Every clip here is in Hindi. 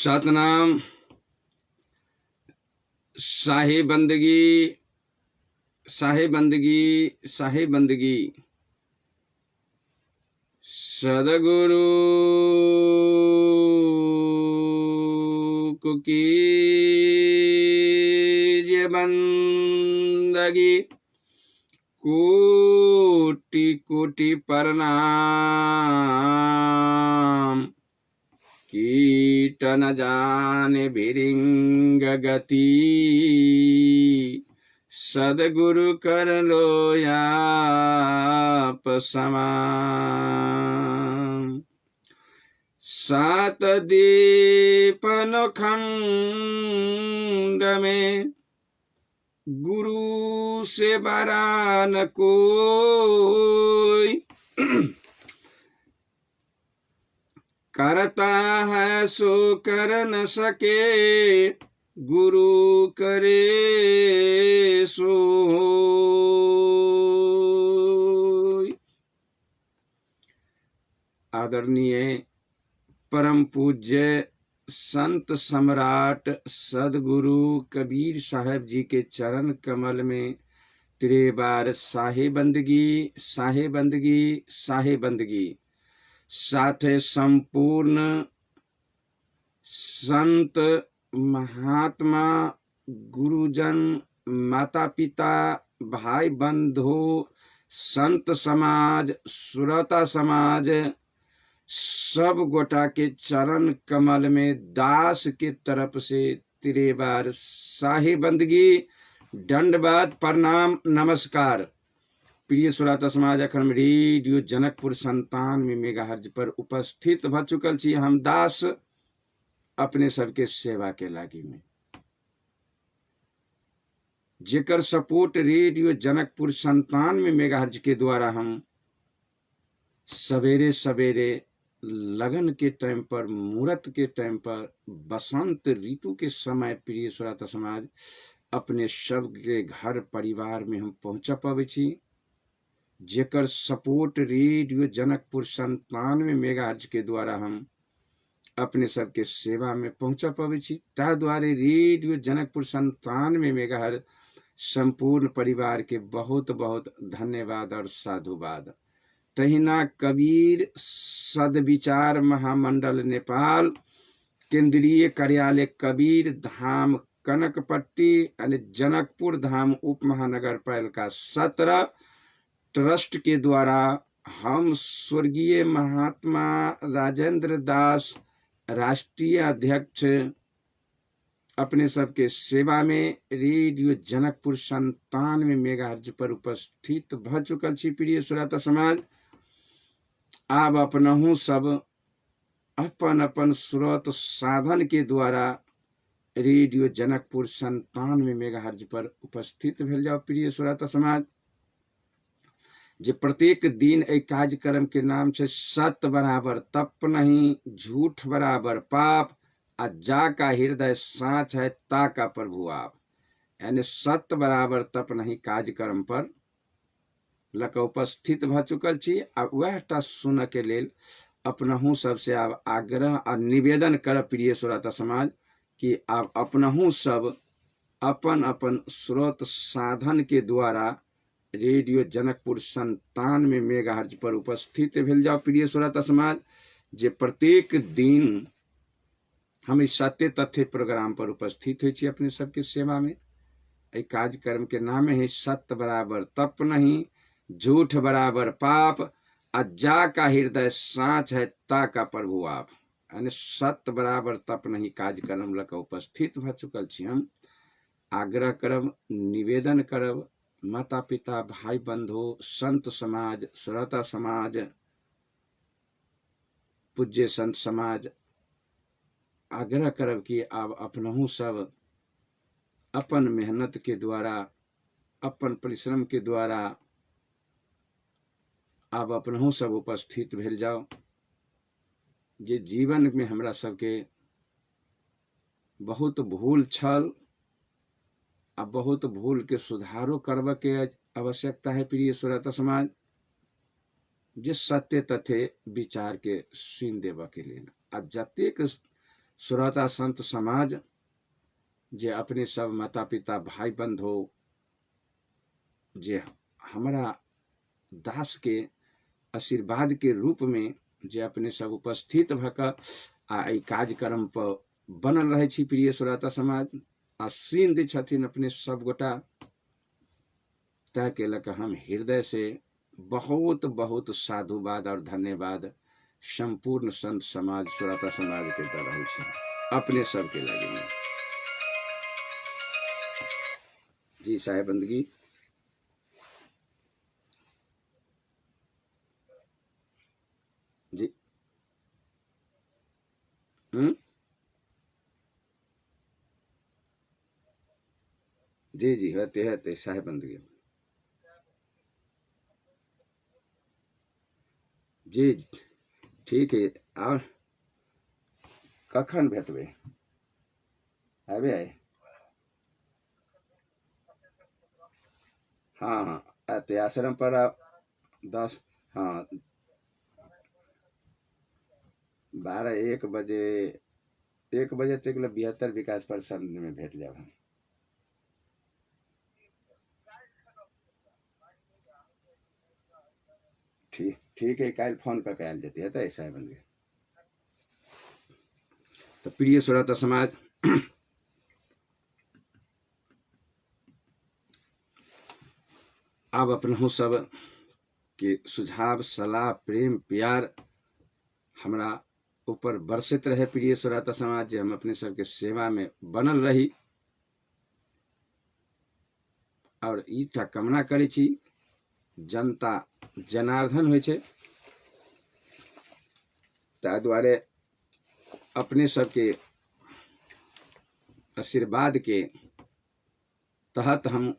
सतनाम शाही बंदगी शाही बंदगी शाही बंदगी सदगुरु को कीजिए बंदगी कोटि कोटि प्रणाम कीट न जाने भिरिंग गति सदगुरु कर लो आप समान। सात दीपन खंड में गुरु से बरा न कोई करता है सो कर न सके गुरु करे सो। आदरणीय परम पूज्य संत सम्राट सदगुरु कबीर साहब जी के चरण कमल में त्रिबार शाही बंदगी शाही बंदगी शाही बंदगी साथ संपूर्ण संत महात्मा गुरुजन माता पिता भाई बंधु संत समाज श्रोता समाज सब गोटा के चरण कमल में दास के तरफ से त्रिबार शाही बंदगी दंडवाद प्रणाम नमस्कार। प्रिय श्रोता समाज अखन रेडियो जनकपुर 97 मेगाहर्ज पर उपस्थित भ चुकल छी हम दास अपने सबके सेवा के लागी में जेकर सपोर्ट रेडियो जनकपुर 97 मेगाहर्ज के द्वारा हम सवेरे सवेरे लगन के टाइम पर मुहूर्त के टाइम पर बसंत ऋतु के समय प्रिय श्रोता समाज अपने सब के घर परिवार में हम पहुंच पावे छी जेकर सपोर्ट रेडियो जनकपुर 97 मेगाहर्ज के द्वारा हम अपने सबके सेवा में पहुंचा पावे छी। ता द्वारे रेडियो जनकपुर 97 मेगाहर्ज संपूर्ण परिवार के बहुत बहुत धन्यवाद और साधुवाद। तहिना कबीर सदविचार महामंडल नेपाल केंद्रीय कार्यालय कबीर धाम कनकपट्टी यानी जनकपुर धाम उप महानगर पालिका 17 ट्रस्ट के द्वारा हम स्वर्गीय महात्मा राजेंद्र दास राष्ट्रीय अध्यक्ष अपने सबके सेवा में रेडियो जनकपुर 97 मेगाहर्ज पर उपस्थित भ चुकल छी। प्रिय श्रोता समाज आब अपनहु सब अपन अपन स्रोत साधन के द्वारा रेडियो जनकपुर 97 मेगाहर्ज पर उपस्थित भेल जाओ। प्रिय श्रोता समाज जे प्रत्येक दिन ए कार्यक्रम के नाम छे सत्य बराबर तप नहीं झूठ बराबर पाप आ जा का हृदय साँच है ता का प्रभु आप यानी सत्य बराबर तप नहीं कार्यक्रम पर लक उपस्थित भ चुकल छी। आ वह टा सुन के लेल अपनहु सबसे आब आग्रह और निवेदन कर प्रिय श्रोता समाज कि आप अपनहु सब अपन अपन स्रोत साधन के द्वारा रेडियो जनकपुर 97 मेगाहर्ज पर उपस्थित भेल जाओ। प्रिय श्रोता समाज जे प्रत्येक दिन हम इस सत्य तथ्य प्रोग्राम पर उपस्थित हुई छी अपने सबके सेवा में। ए कार्यक्रम के नाम है सत्य बराबर तप नहीं झूठ बराबर पाप आ जा का हृदय साँच है ता का प्रभु आप यानी सत्य बराबर तप नहीं कार्यक्रम लक उपस्थित भ चुकल छी। हम आग्रह करब निवेदन करब माता पिता भाई बंधु संत समाज श्रोता समाज पूज्य संत समाज आग्रह करब कि आप अपनहु सब अपन मेहनत के द्वारा अपन परिश्रम के द्वारा आप अपनहु सब उपस्थित भेल जाओ। जे जीवन में हमरा सबके बहुत भूल छल आ बहुत भूल के सुधारो करब के आवश्यकता है। प्रिय श्रोता समाज जे सत्य तथ्य विचार के सुन देव के लिए आ जतेक श्रोता संत समाज जे अपने सब माता पिता भाई बंधु जे हमारा दास के आशीर्वाद के रूप में जे अपने सब उपस्थित भक आ कार्यक्रम पर बनल रहे छी प्रिय श्रोता समाज आसीन दै छथिन अपने सब गोटा तय के लक हम हृदय से बहुत बहुत साधुवाद और धन्यवाद संपूर्ण संत समाज श्रोता समाज के दे रहल छी अपने सब के लगे में। जी साहेब बंदगी जी जी जी हते साहेब बंदगी जी ठीक है। और कखन भेटबे आबे हाँ हाँ अते आश्रम पर 10 हाँ 12 1 बजे तक 72 विकास पर संघ में भेट जाब हम। ठीक है कल फोन करके आयल जेते है तो साहेब बंदगी। तो प्रिय श्रोता समाज अब अपनहु सब के सुझाव सलाह प्रेम प्यार हमरा ऊपर बरसत रहे प्रिय श्रोता समाज जे हम अपने सबके सेवा में बनल रही और ईटा कामना करै छी जनता जनार्दन होइ छै ताहि दुआरे अपने सबके आशीर्वाद के तहत हम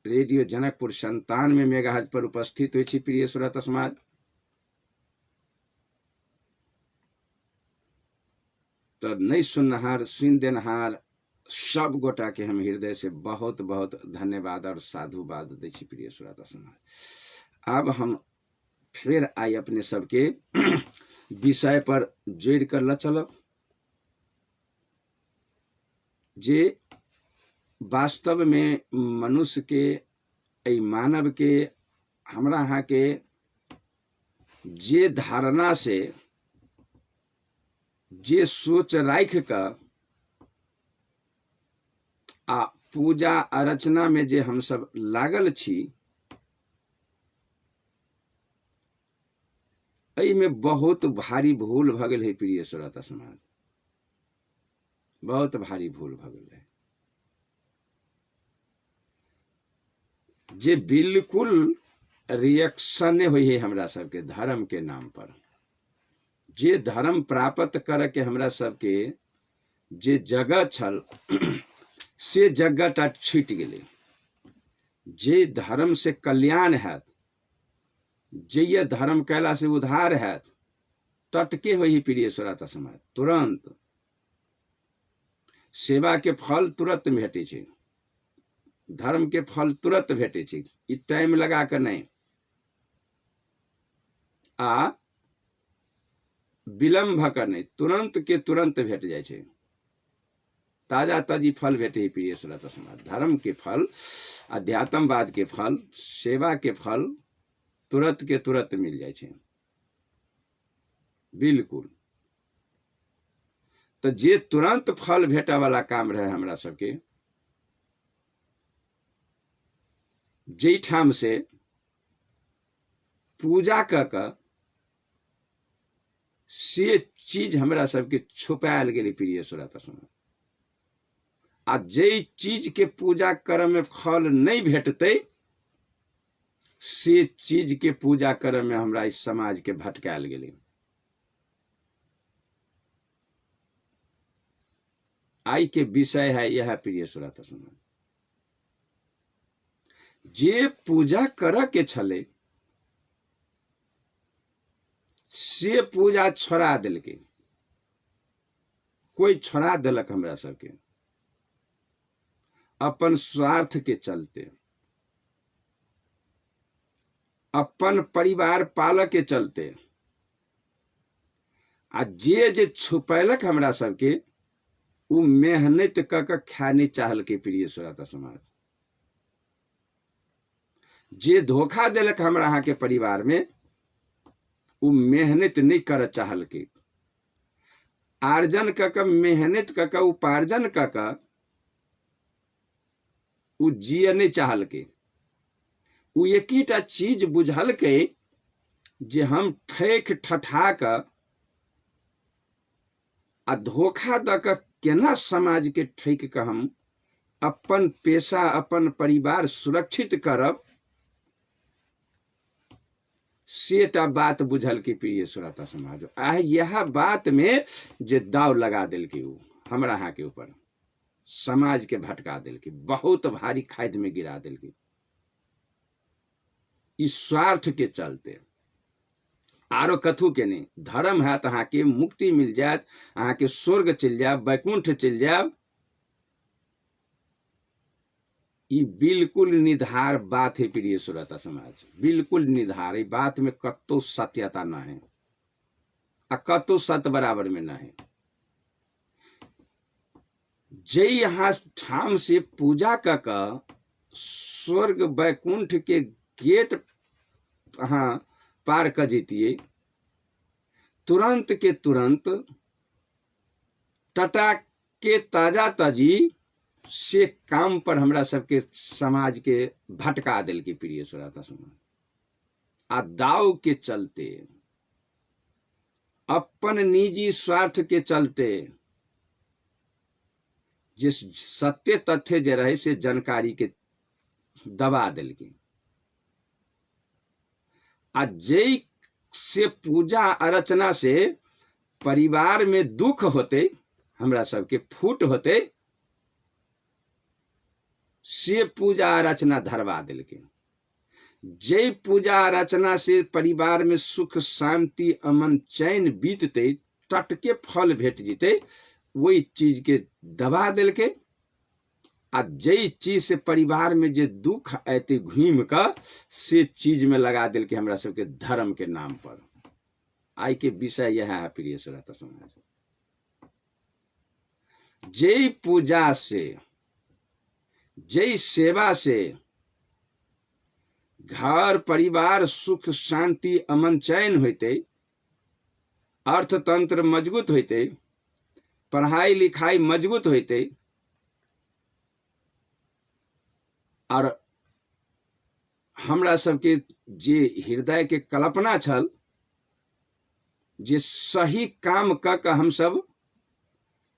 रेडियो जनकपुर 97 मेगाहर्ट्ज पर उपस्थित होइ छी प्रिय श्रोता समाज। तो नहीं सुनहार सुन देनहार सब गोटा के हम हृदय से बहुत बहुत धन्यवाद और साधुवाद दै छी प्रिय श्रोता समाज। अब हम फिर आई अपने सबके विषय पर जोड़ कर ल चलब जे वास्तव में मनुष्य के मानव के हमरा यहाँ के जे धारणा से जे सोच राख का आ पूजा अर्चना में जे हम सब लागल छी में बहुत भारी भूल भ गेल है प्रिय श्रोता समाज बहुत भारी भूल भ गेल है जे बिल्कुल रिएक्शन हुई है हमरा सबके धर्म के नाम पर जे धर्म प्राप्त कर के हमरा सबके जे जगह छल से जगह टा छूट गेले जे धर्म से कल्याण है जे ये धर्म कैला से उद्धार है टटके हुई प्रिय श्रोता समाज तुरंत सेवा के फल तुरंत भेटे छै धर्म के फल तुरंत भेटे छै ई टाइम लगा के नहीं आ विलंब कर नहीं तुरंत के तुरंत भेट जाए छै ताजा ताजी फल भेटे प्रिय श्रोता समाज धर्म के फल अध्यात्मवाद के फल सेवा के फल तुरंत के तुरंत मिल जाए छै बिल्कुल। तो जे तुरंत फल भेटा वाला काम रहे हमरा सबके जे ठाम से पूजा क से चीज हमरा सबके छुपायल गेलै प्रिय श्रोता समाज आ जे चीज के पूजा करे में फल नहीं भेटते से चीज के पूजा करे में हमरा इस समाज के भटकायल गेलै आई के विषय है यह प्रिय श्रोता समाज जे पूजा करे के छले से पूजा छोड़ा दिलके कोई छोड़ा दिलक हमरा सबके अपन स्वार्थ के चलते अपन परिवार पाल के चलते आ जे छुपैलक हमरा सबके उ मेहनत क खाए नहीं चाहल के प्रिय श्रोता समाज। जे धोखा दिलक हमरा अहाँ के परिवार में उ मेहनत नहीं कर चाहल के, आर्जन क मेहनत क उपार्जन क उ जिए नहीं चाहल के। उ एकीटा चीज बुझल के जे हम ठेक ठठा क आ धोखा द क केना समाज के ठेक क हम अपन पेशा अपन परिवार सुरक्षित करब, सेटा बात बुझल के प्रिय श्रोता समाज। आ यह बात में जे दाव लगा दिल के उ हमरा अहाँ के ऊपर, समाज के भटका दिल के, बहुत भारी खाद में गिरा दिल के। इस स्वार्थ के चलते आरो कथू के नहीं, धर्म है तो अहाँ के मुक्ति मिल जात, अहाँ के स्वर्ग चल जाए, वैकुंठ चल जाए। ये बिल्कुल निधार बात है प्रिय श्रोता समाज, बिल्कुल निधार। ये बात में कतो सत्यता न है आ कतो सत्य बराबर में न है। जे यहाँ ठाम से पूजा क स्वर्ग वैकुंठ के गेट हाँ पार कर जीतिए, तुरंत के तुरंत टटा के ताजा ताजी से काम पर हमरा सबके समाज के भटका दिल के प्रिय श्रोता समाज। आ दाव के चलते, अपन निजी स्वार्थ के चलते, जिस सत्य तथ्य जे रहे से जानकारी के दबा दिल के। आ जय से पूजा अर्चना से परिवार में दुख होते, हमरा सबके फूट होते, से पूजा अर्चना धरवा दिल के। जय पूजा अर्चना से परिवार में सुख शांति अमन चैन बीतते, टटके फल भेट जीते, वही चीज के दबा दिल के। आ जय चीज से परिवार में जे दुख आते घूम का से चीज में लगा दिल के हमरा सबके धर्म के नाम पर। आई के विषय यह है प्रिय श्रोता समाज, जय पूजा से जय सेवा से घर परिवार सुख शांति अमन चैन होते, अर्थतंत्र मजबूत होते, पढ़ाई लिखाई मजबूत होते, और हमरा सबके जे हृदय के कल्पना छल जे सही काम क के हम सब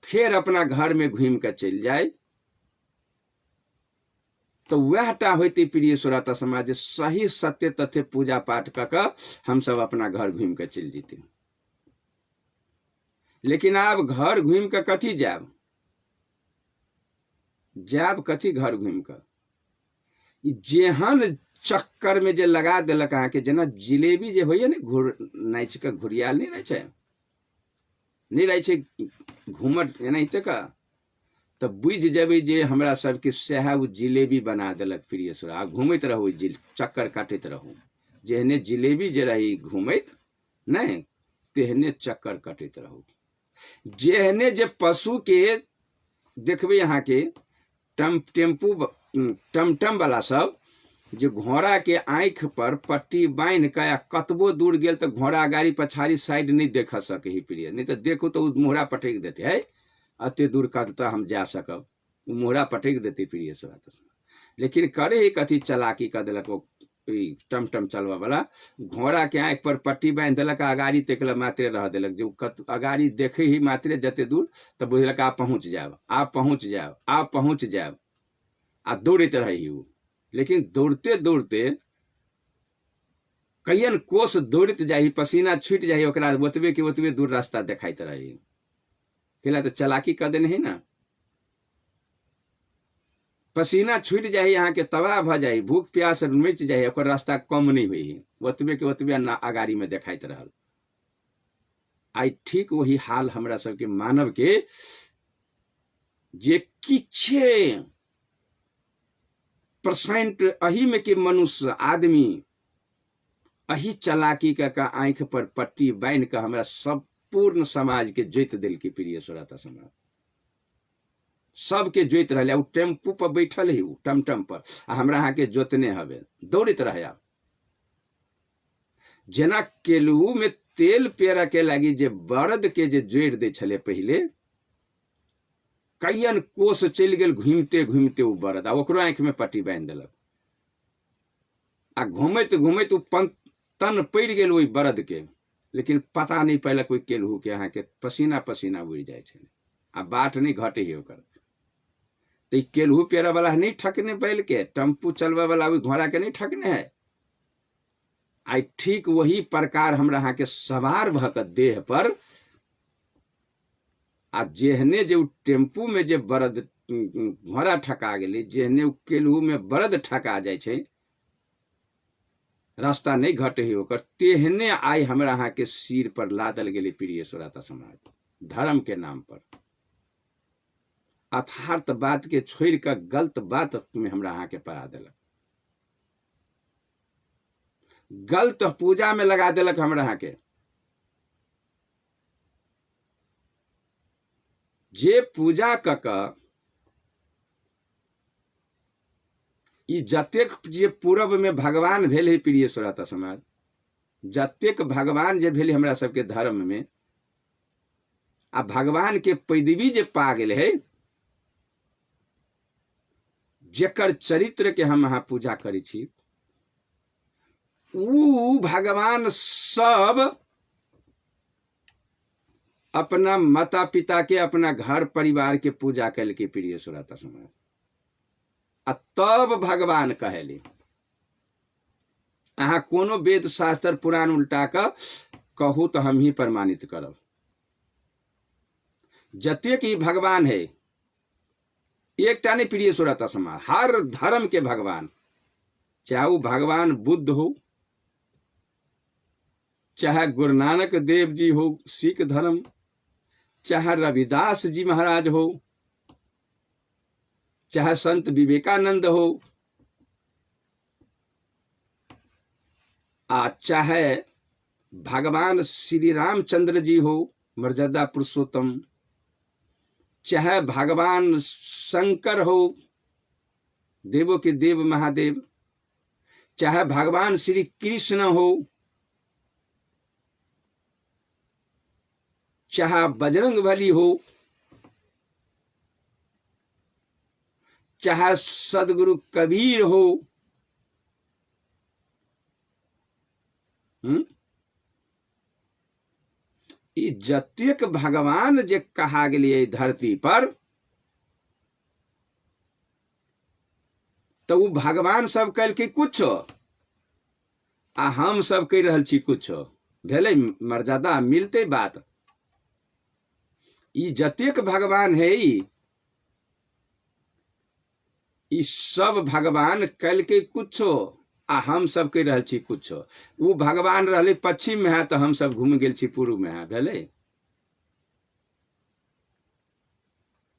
फिर अपना घर में घूम के चल जाए, तो वहटा होती प्रिय श्रोता समाज, सही सत्य तथ्य पूजा पाठ क के हम सब अपना घर घूम के चल जीते। लेकिन अब घर घूम के कथी जाब, जाब कथी घर घूम के। जेहन चक्कर में जे लगा दिलक अहाँ के, जेना जिलेबी जे होइए ने नाच के घुरियाल नहीं रहे छे घूमट एनाहिते का, तो बुझ जेबे जे हमरा सबके सएह उ जिलेबी बना दिलक प्रिय श्रोता। घूमत रहू चक्कर काटत रहू, जेहने जिलेबी जे रही घूमत नहीं तेहने चक्कर काटत रहू। जेहने जे पशु के देखबे यहाँ के टेम्पू टमटम वाला सब जो घोड़ा के आंख पर पट्टी बांध के कतबो दूर गेल तो घोड़ा गाड़ी पछाड़ी साइड नहीं देख सके ही प्रिय, नहीं तो देखो तो मोहरा पटक देते है, अते दूर कतता हम जा सकब, मोहरा पटक देते प्रिय श्रोता। लेकिन करे ही कथी चलाकी कर दिलक टमटम चलवा वाला, घोड़ा के आंख पर पट्टी बांध दिलक, अगाड़ी तकल मात्रे रह दिलक, जो अगाड़ी देखे ही मात्रे जते दूर तो बुझलक आप पहुंच जाब, आप पहुंच जाब, आप पहुंच जाब, आ दौड़त रही उ। लेकिन दौड़ते दौड़ते कईयन कोस दौड़त जाही, पसीना छूट जाही, ओकरा ओतबे के ओतबे दूर रास्ता देखाइत रही। केला तो चलाकी कर देने है ना, पसीना छूट जाही, यहाँ के तबाह भ जाही, भूख प्यास मिट जाही, ओकर रास्ता कम नहीं हुई, ओतबे के ओतबे अगाड़ी में देखाइत रहल। आई ठीक वही हाल हमरा सबके मानव के जे किछे परसेंट अही में के मनुष्य आदमी अही चलाकी का आंख पर पट्टी बांध के हमरा सब संपूर्ण समाज के जोत दिल की प्रिय श्रोता समाज, सबके जोत रहे। उ टेम्पू पर बैठल ही, टमटम पर, हमरा अहाँ के जोतने हवे, दौड़ित रहे। जेना केलहू में तेल पेरा के लागी जे बरद के जे जोड़ दे छले पहले, कईयन कोस चल गेल घूमते घूमते उ बरद, आ ओकरो आंख में पट्टी बांध देलक, आ घूमैत घूमैत उ तन पड़ गेल ओहि बरद के, लेकिन पता नहीं पड़लक कोई केलहू के अहाँ के पसीना पसीना उड़ जाए छे, आ बाट नहीं घटे ही ओकर। तो केलहू पेरा वाला नहीं ठकने बैल के, टेम्पू चलवा वाला घोड़ा के नहीं ठकने है। आई ठीक वही प्रकार हमरा अहाँ के सवार भ के देह पर, आ जेहने जे टेम्पू में जे बरद घोड़ा ठका गेली, जेहने केलहू में बरद ठका जाए छे, रास्ता नहीं घटे ही ओकर, तेहने आई हमरा अहाँ के सिर पर लादल गेली प्रिय श्रोता समाज, धर्म के नाम पर। अथार्थ बात के छोड़ कर गलत बात में हमरा अहाँ के पड़ा दिलक, गलत पूजा में लगा दिलक हमरा अहाँ के। जे पूजा क ई जतेक जे पूरब में भगवान भेल है प्रिय श्रोता समाज, जतेक भगवान जे भेल हमरा सबके धर्म में, आ भगवान के पैदवी जे पा गेल है, जेकर चरित्र के हम अहाँ पूजा करी छी, उ भगवान सब अपना माता पिता के, अपना घर परिवार के पूजा कैल के प्रिय श्रोता समाज, आ तब भगवान कहले। अहाँ कोनो वेद शास्त्र पुराण उल्टा क कहू तो हम ही प्रमाणित करब। जतेक ही भगवान है, एकटा नहीं प्रिय श्रोता समाज, हर धर्म के भगवान, चाहे वो भगवान बुद्ध हो, चाहे गुरु नानक देव जी हो सिख धर्म, चाहे रविदास जी महाराज हो, चाहे संत विवेकानंद हो, चाहे भगवान श्री रामचंद्र जी हो मर्यादा पुरुषोत्तम, चाहे भगवान शंकर हो देवों के देव महादेव, चाहे भगवान श्री कृष्ण हो, चाहे बजरंगबली हो, चाहे सदगुरु कबीर हो, ई जतेक भगवान जे कहा गेलिए धरती पर, तो उ भगवान सब कल के कुछ, आ हम सब कह रहल छी कुछ, भेले मर्यादा मिलते बात। ई जतेक भगवान है, ई सब भगवान कल के कुछ, आ हम सब कह रहल छी कुछ। वो भगवान रहले पश्चिम में है, तो हम सब घूम गेल छी पूर्व में है,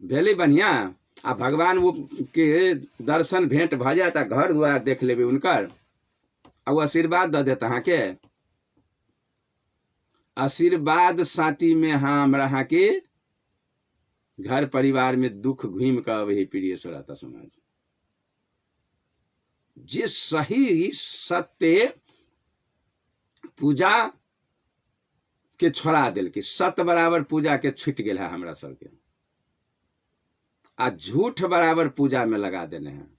भेले बढ़िया। आ भगवान वो के दर्शन भेंट भ जाए, घर द्वार देख लेबे उनकर, आ वो आशीर्वाद द देता अहाँ के। आशीर्वाद साथी में हाँ हमरा अहाँ के घर परिवार में दुख घूम के अबे प्रिय श्रोता समाज। जे सही सत्य पूजा के छोड़ा दिल के, सत्य बराबर पूजा के छूट गया है हमरा सबके, आ झूठ बराबर पूजा में लगा देने हैं,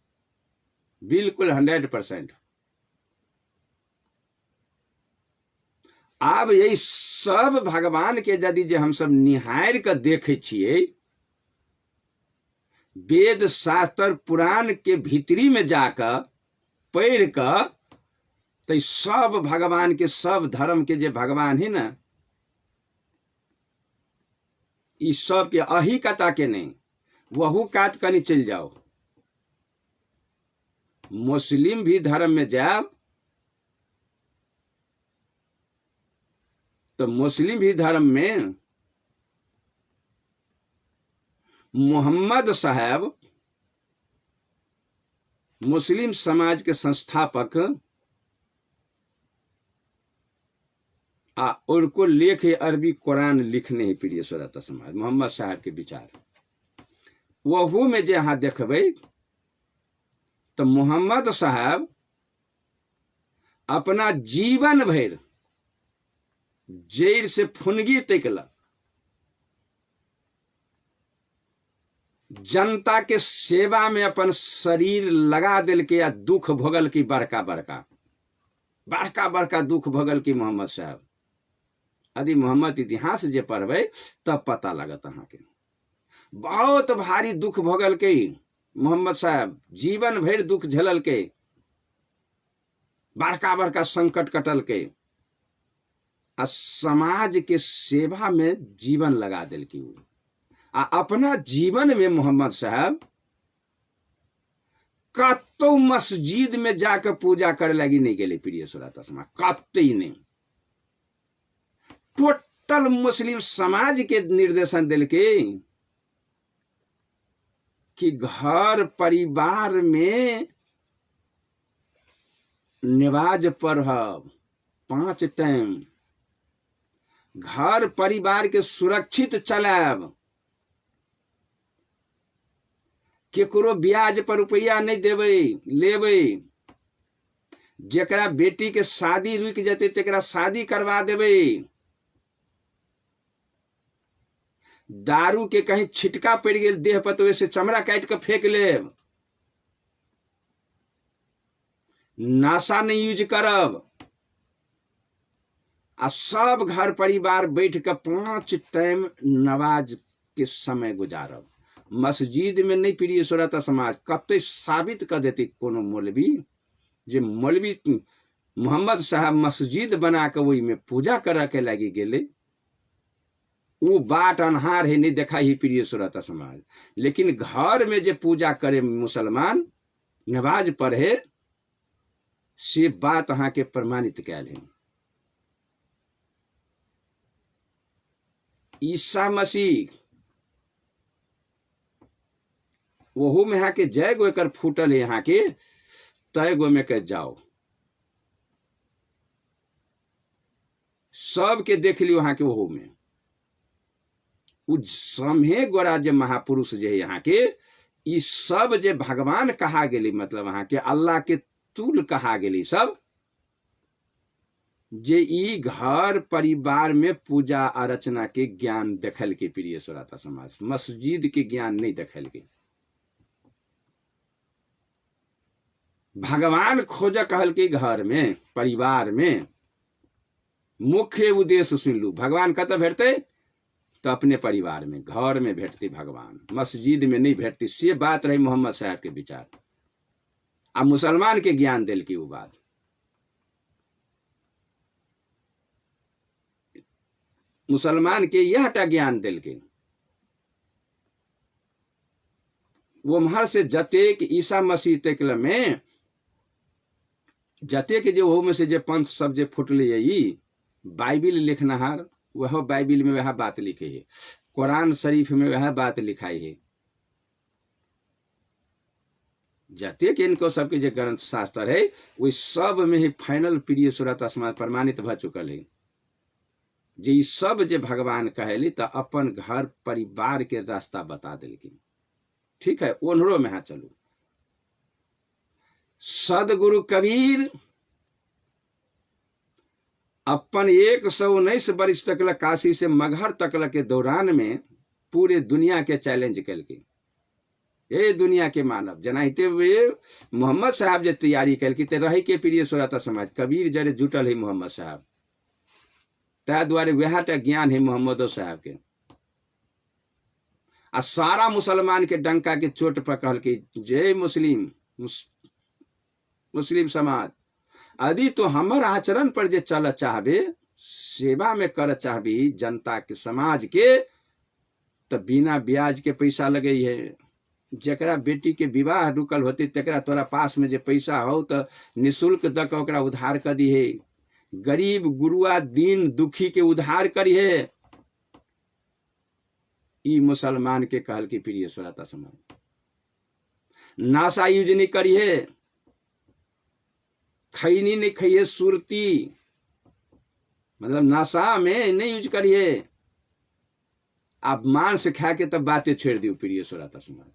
बिल्कुल 100%। आब यही सब भगवान के यदि जे हम सब निहार के देखे छिए, वेद शास्त्र पुराण के भीतरी में जाकर पढ़ कर, तो सब भगवान के, सब धर्म के जे भगवान है ना, इस सब के अही कथा के नहीं, वहू कात कनी चल जाओ। मुस्लिम भी धर्म में जाओ तो मुस्लिम भी धर्म में मोहम्मद साहब मुस्लिम समाज के संस्थापक उनको लेख अरबी कुरान लिखने ही प्रिय श्रोता समाज मोहम्मद साहब के विचार वहू में जे अहाँ देखबै तो मोहम्मद साहब अपना जीवन भर जड़ से फुनगी तकलक जनता के सेवा में अपन शरीर लगा दिल के या दुख भोगल की बड़का बड़का बड़का बड़का दुख भोगल की मोहम्मद साहब यदि मोहम्मद इतिहास जे पढ़बै तब पता लगत अहाँ के बहुत भारी दुख भोगल के मोहम्मद साहब जीवन भर दुख झेलल के बड़का बड़का संकट कटल के आ समाज के सेवा में जीवन लगा दिल की अपना जीवन में मोहम्मद साहब कतो मस्जिद में जाकर पूजा करे लगी नहीं गेले प्रिय श्रोता समाज कतई नहीं टोटल मुस्लिम समाज के निर्देशन दिल के कि घर परिवार में नमाज पढ़ब 5 टाइम घर परिवार के सुरक्षित चलाब केकरो ब्याज पर रुपया नहीं देबै लेबै जेकरा बेटी के शादी रुक जते तेकरा शादी करवा देबै दारू के कहीं छिटका पड़ गेल देह पर तो वैसे चमड़ा काट के फेंक लेब नशा नहीं यूज करब आ सब घर परिवार बैठ के 5 टाइम नमाज के समय गुजारब मस्जिद में नहीं प्रिय श्रोता समाज कते साबित कर देती कोनो मौलवी जे मौलवी मोहम्मद साहब मस्जिद बना के वही में पूजा करे के लगी गेले वो बाट अनहार है नहीं देखा ही प्रिय श्रोता समाज लेकिन घर में जे पूजा करे मुसलमान नमाज पढ़े से बात अहाँ के प्रमाणित कैल है ईसा मसीह वहू में यहाँ के जय गो एकर फूटल है यहाँ के तय गो में के जाओ सब के देख लियो यहाँ के वहू में समहे गोरा जे महापुरुष जे यहाँ के ई सब जे भगवान कहा गेली मतलब यहाँ के अल्लाह के तुल कहा गेली सब जे ई घर परिवार में पूजा अर्चना के ज्ञान देखल के प्रिय श्रोता समाज मस्जिद के ज्ञान नहीं देखल के भगवान खोज कहल के घर में परिवार में मुख्य उद्देश्य सुन लू भगवान कत भेटते तो अपने परिवार में घर में भेटती भगवान मस्जिद में नहीं भेटती से बात रही मोहम्मद साहब के विचार आ मुसलमान के ज्ञान दिल की वो बात मुसलमान के यह ज्ञान दिल के वो महर से जतेक ईसा मसीह तकल में जतेक जे वो में से जे पंथ सब जे फुटले ई बाइबिल लिखनहार वह बाइबिल में वह बात लिखे है कुरान शरीफ में वह बात लिखाई है जतेक इनको सबके जे ग्रंथ शास्त्र है वही सब में ही फाइनल प्रिय श्रोता समाज प्रमाणित भ चुकल है जे ई सब जे भगवान कहली तो अपन घर परिवार के रास्ता बता दिलखिन ठीक है ओनरो में हाँ चलू सदगुरु कबीर अपन 119 वर्ष तकल काशी से मगहर तकल के दौरान में पूरे दुनिया के चैलेंज कल के ए दुनिया के मानव जनाते हुए मोहम्मद साहब जे तैयारी कल की रही के प्रिय श्रोता समाज कबीर जरे जुटल है मोहम्मद साहब ता द्वारे वह ज्ञान है मोहम्मद साहब के आ सारा मुसलमान के डंका के चोट पर कहल की जय मुस्लिम समाज यदि तो हमर आचरण पर जे चल चाहबे सेवा में कर चाहबी जनता के समाज के तो बिना ब्याज के पैसा लगे है जकरा बेटी के विवाह रुकल होते तकरा तोरा पास में जे पैसा हो तो निःशुल्क दक ओकरा उधार कर दी है गरीब गुरुआ दीन दुखी के उधार करी है ई मुसलमान के कहल की प्रिय श्रोता समाज नासा यूज नहीं करी है खैनी नहीं खाइए सुरती मतलब नशा में नहीं यूज करिए। आप मांस खा के तब बातें छोड़ दियो प्रिय श्रोता समाज।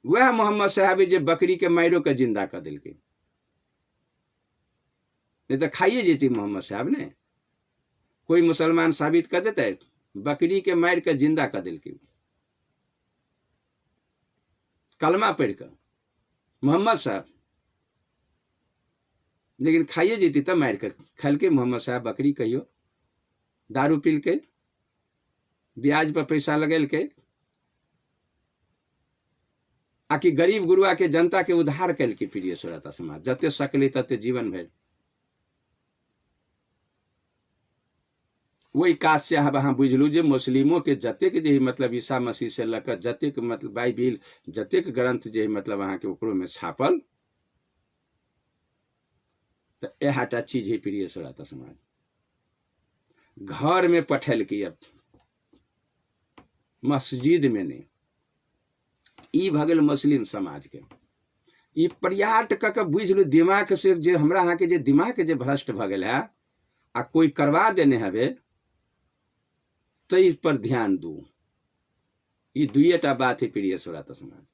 वह मोहम्मद साहब जे बकरी के मारो के जिंदा कर दिल के, नहीं तो खाइए जेती मोहम्मद साहब ने। कोई मुसलमान साबित कर देते बकरी के मार के जिंदा कर दिल के, कलमा पढ़ कर मोहम्मद साहब, लेकिन खाइए जेती तब मार कर खल के मोहम्मद साहब बकरी कहियो, दारू पील के, ब्याज पर पैसा लगल के, आकि गरीब गुरुआ के जनता के उद्धार कल के प्रिय श्रोता समाज। जते सकले तते जीवन भर वही काज से अहाँ बुझलू जे मुस्लिमों के जतेक जे मतलब ईसा मसीह से लकर जतेक मतलब बाइबिल जतेक ग्रंथ जे मतलब अहाँ के ओकरो में छापल, तो यहटा चीज है प्रिय श्रोता समाज। घर में पठल की, अब मस्जिद में नहीं। ई भगल मुस्लिम समाज के ई प्रयास क बुझलू दिमाग से जे हमरा अहाँ के जे दिमाग जे भ्रष्ट भ गेल है आ कोई करवा देने हवे, तो इस पर ध्यान दू। ये दुईटा बात है प्रिय श्रोता समाज।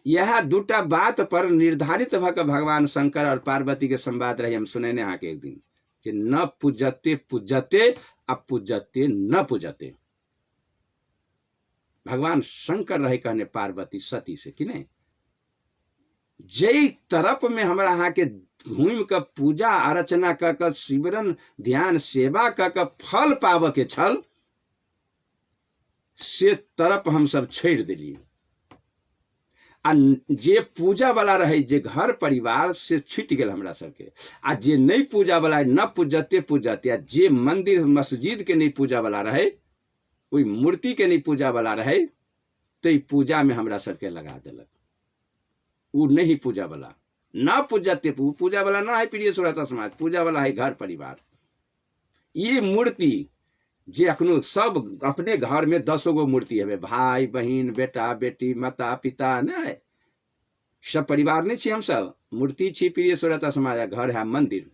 यह दूटा बात पर निर्धारित भक भगवान शंकर और पार्वती के संवाद रहे। हम सुने अहाँ के एक दिन कि न पूजते पूजते अब पूजते न पूजते। भगवान शंकर रहे कहने पार्वती सती से कि नहीं, जय तरफ में हमरा अहाँ के घूम के पूजा अर्चना क सिमरन ध्यान सेवा क फल पाव के छल, से तरफ हम सब छोड़ दिलिए। आ जे पूजा वाला रहे जे घर परिवार से छूट गल हमरा सबके, आ जे नहीं पूजा वाला न पूजते पूजते, आ जे मंदिर मस्जिद के नहीं पूजा वाला रहे, कोई मूर्ति के नहीं पूजा वाला रहे, तो पूजा में हमरा सबके लगा दिलक। वो नहीं पूजा वाला, ना पूजते पूजा वाला ना है प्रिय श्रोता समाज, पूजा वाला है घर परिवार। ये मूर्ति जे अखनो सब अपने घर में 10 गो मूर्ति है, भाई बहन बेटा बेटी माता पिता न सब परिवार नहीं छी, हम सब मूर्ति छी प्रिय श्रोता समाज। घर है मंदिर,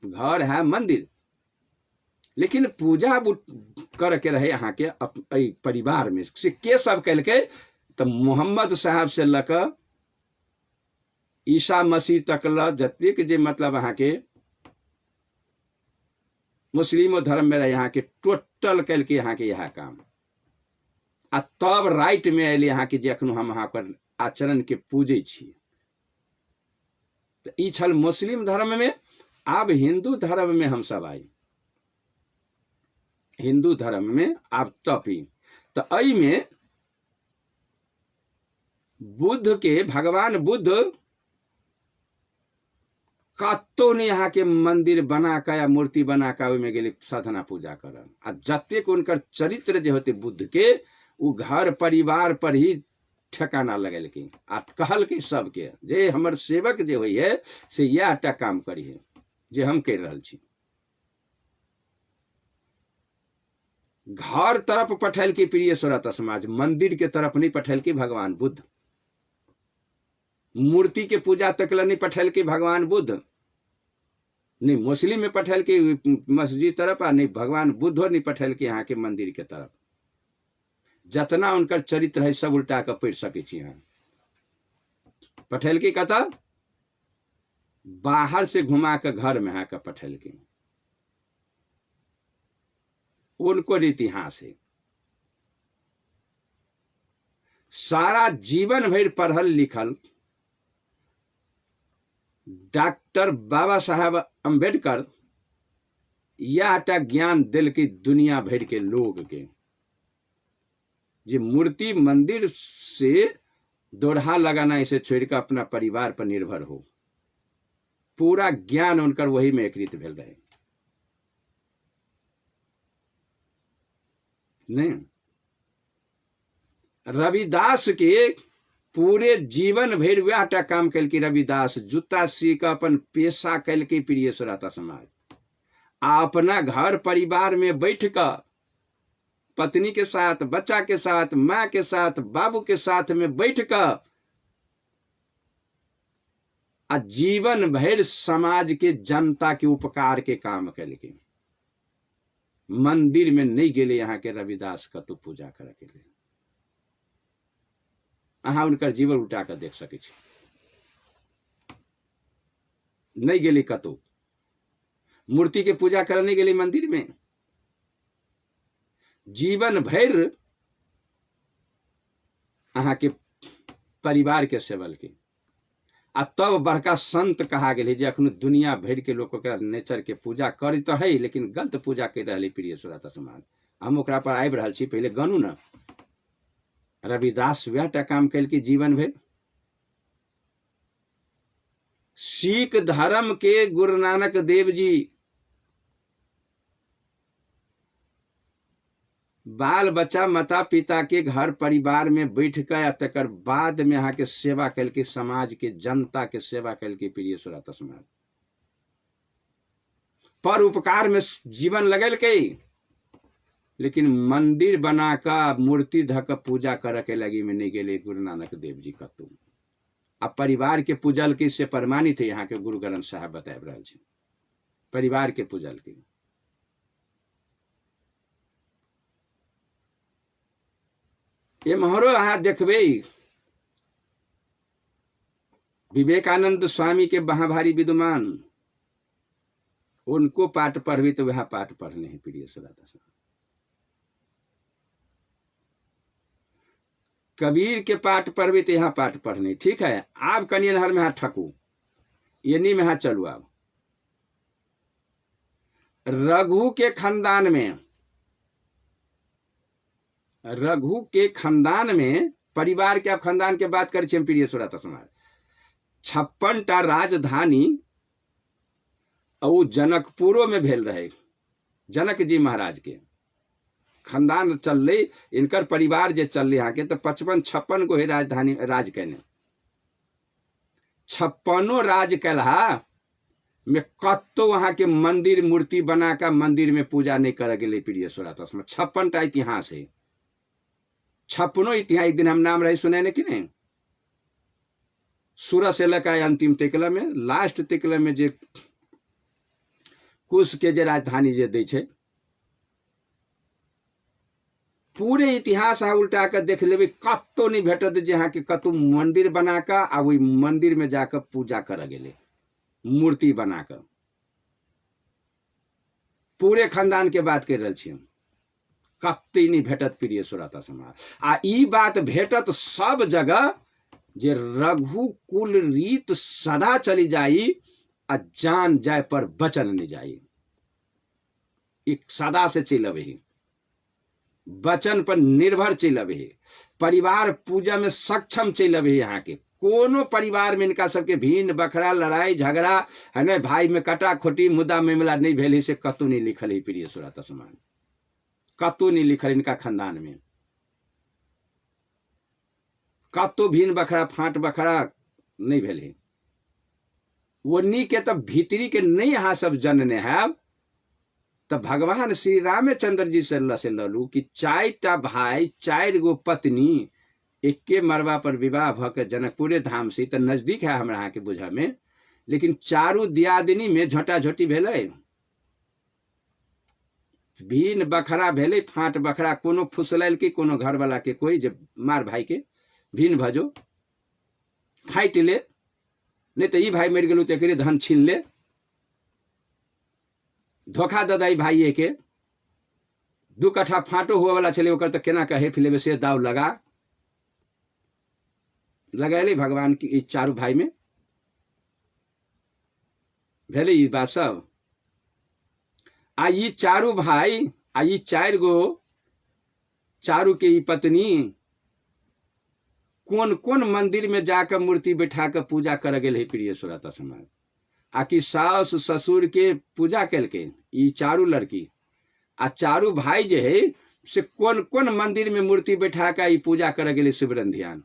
घर है मंदिर, लेकिन पूजा करके रहे यहाँ के परिवार में से के सब कल के, तो मोहम्मद साहब से लकर ईसा मसीह तक ल जतेक जे मतलब अहाँ के मुस्लिमो धर्म में रहे यहाँ के टोटल कल के यहाँ के यह काम। आ तब राइट में अल यहाँ के जे अखनो हम अहाँ पर आचरण के पूजे छी। तो ई छल मुस्लिम धर्म में। आब हिंदू धर्म में हम सब आई, हिंदू धर्म में आब तपी। तो अई में बुद्ध के भगवान बुद्ध कतो ने यहाँ के मंदिर बना का या मूर्ति बना का में गेली साधना पूजा कर। आ जतेक उनकर चरित्र जे होते बुद्ध के, वो घर परिवार पर ही ठेकाना लगल की आ कहल की सबके जे हमर सेवक जे हुई है से यह काम करी है जे हम कर रहल छी। घर तरफ पठल की प्रिय श्रोता समाज, मंदिर के तरफ नहीं पठल की भगवान बुद्ध। मूर्ति के पूजा तक नहीं पठल की भगवान बुद्ध, नहीं मुस्लिम में पठल की मस्जिद तरफ, आ नहीं भगवान बुद्ध नहीं पठल की यहाँ के मंदिर के तरफ। जतना उनकर चरित्र है सब उल्टा के पढ़ सके छी। यहाँ पठल की कथा बाहर से घुमा के घर में आकर पठल की उनको इतिहास है। सारा जीवन भर पढ़ल लिखल डॉक्टर बाबा साहब अंबेडकर यहटा ज्ञान दिल की दुनिया भर के लोग के, जे मूर्ति मंदिर से दोहरा लगाना इसे छोड़कर अपना परिवार पर निर्भर हो। पूरा ज्ञान उनकर वही में एकत्रित भेल रहे। नहीं, रविदास के पूरे जीवन भर वहटा काम कल की। रविदास जूता सी का अपन पेशा कल के प्रिय श्रोता समाज। अपना घर परिवार में बैठ कर पत्नी के साथ, बच्चा के साथ, माँ के साथ, बाबू के साथ में बैठ कर आ जीवन भर समाज के जनता के उपकार के काम कल के मंदिर में नहीं गेले यहाँ के रविदास कतौ पूजा करे के लिए। अहाँ उनकर जीवन उल्टा कर देख सके छी, नहीं गेले कतौ मूर्ति के पूजा करे नहीं गेले मंदिर में, जीवन भर अहाँ के परिवार के सेवल के आ तब बड़का संत कहा गेल जे अखन दुनिया भर के लोग नेचर के पूजा कर तो है लेकिन गलत पूजा कर रहे प्रिय श्रोता समाज। हम ओकरा पर आबि रहल छी, पहले गानू न। रविदास वह टा काम कल के जीवन भर। सिख धर्म के गुरु नानक देव जी बाल बच्चा माता पिता के घर परिवार में बैठ कर तकर बाद में यहाँ के सेवा कल के समाज के जनता के सेवा कल के प्रिय श्रोता समाज पर उपकार में जीवन लगल के, लेकिन मंदिर बनाकर मूर्ति धक पूजा करे के लगी में नहीं गेले गुरु नानक देव जी कतौ। अब परिवार के पूजल के से प्रमाणित है यहाँ के गुरु ग्रंथ साहब बताए रहे हैं, परिवार के पूजल के। एम्हरो अहाँ देखबे विवेकानंद स्वामी के महाभारी विद्वान, उनको पाठ पढ़बी तो वह पाठ पढ़ने हैं प्रिय श्रोता। कबीर के पाठ पढ़बी तो यहाँ पाठ पढ़ने, ठीक है। आप कनियनहर में हाथ ठकू, ये नहीं में हाथ चलू। आप रघु के खानदान में, रघु के खानदान में, परिवार के आप खानदान के बात कर प्रिय श्रोता समाज, 56टा राजधानी और जनकपुरों में भेल रहे। जनक जी महाराज के खानदान चल रही, इनकर परिवार जे चल रही यहाँ के तो 55-56 गो राजधानी राज कैने। 56 राज कलहा में कतो वहां के मंदिर मूर्ति बनाकर मंदिर में पूजा नहीं कर गए प्रिय श्रोता समाज। 56टा इतिहास है, 56 इतिहास। एक दिन हम नाम रहे सुने ने कि नहीं, सूरत से लेकर अंतिम तिकला में, लास्ट तिकला में जे कुश के जे राजधानी जे दै छे, पूरे इतिहास आ उल्टा कर देख लेबे कतो नहीं भेटत जहाँ के कतो मंदिर बनाकर आ वही मंदिर में जाकर पूजा कर गेले मूर्ति बनाकर। पूरे खानदान के बात कर रहे छी, कत्ते नहीं भेटत प्रिय श्रोता समाज। आ ई बात भेटत सब जगह जे रघुकुल रीत सदा चली जाई आ जान जाय पर बचन नहीं जाई। एक सदा से चलबे ही, वचन पर निर्भर चलबे ही, परिवार पूजा में सक्षम चलबे। यहाँ के कोनो परिवार में इनका सबके भीन बखरा लड़ाई झगड़ा है न, भाई में कटा खोटी मुद्दा मामला नहीं भेल से कतौ नहीं लिखल है प्रिय श्रोता समाज, कतौ नहीं लिखल इनका खानदान में। कतो भीन बखरा फाट बखरा नहीं भेले। वो नी के तब भीतरी के नहीं यहाँ सब जनने है। तब भगवान श्री रामचंद्र जी से ललू कि 4टा भाई 4 गो पत्नी एके मरवा पर विवाह भ के जनकपुरे धाम से, तो नजदीक है हमरा के बुझा में, लेकिन 4 दियादिनी में झोटा झोटी भेले, भीन बखरा भेले, फाट बखरा, कोनो फुसलैल के कोनो घर वाला के कोई जब मार भाई के भीन भजो फाइट ले, नहीं तो ई भाई मर गेलू तो एक धन छीन ले, धोखा ददाई भाई के 2 कट्ठा फाटो हुआ वाला चले ओकर तो केना कहे फिले से दाव लगैले भगवान की ई 4 भाई में भेले ई बात सब। आ ई 4 भाई आ ई 4 गो 4 के ई पत्नी कौन कौन मंदिर में जाकर मूर्ति बैठा कर पूजा कर गेल है प्रिय श्रोता समाज। आकि सास ससुर के पूजा कल के ई 4 लड़की आ 4 भाई जे है से कौन कौन मंदिर में मूर्ति बैठा कर ई पूजा कर गेले शिवरन ध्यान।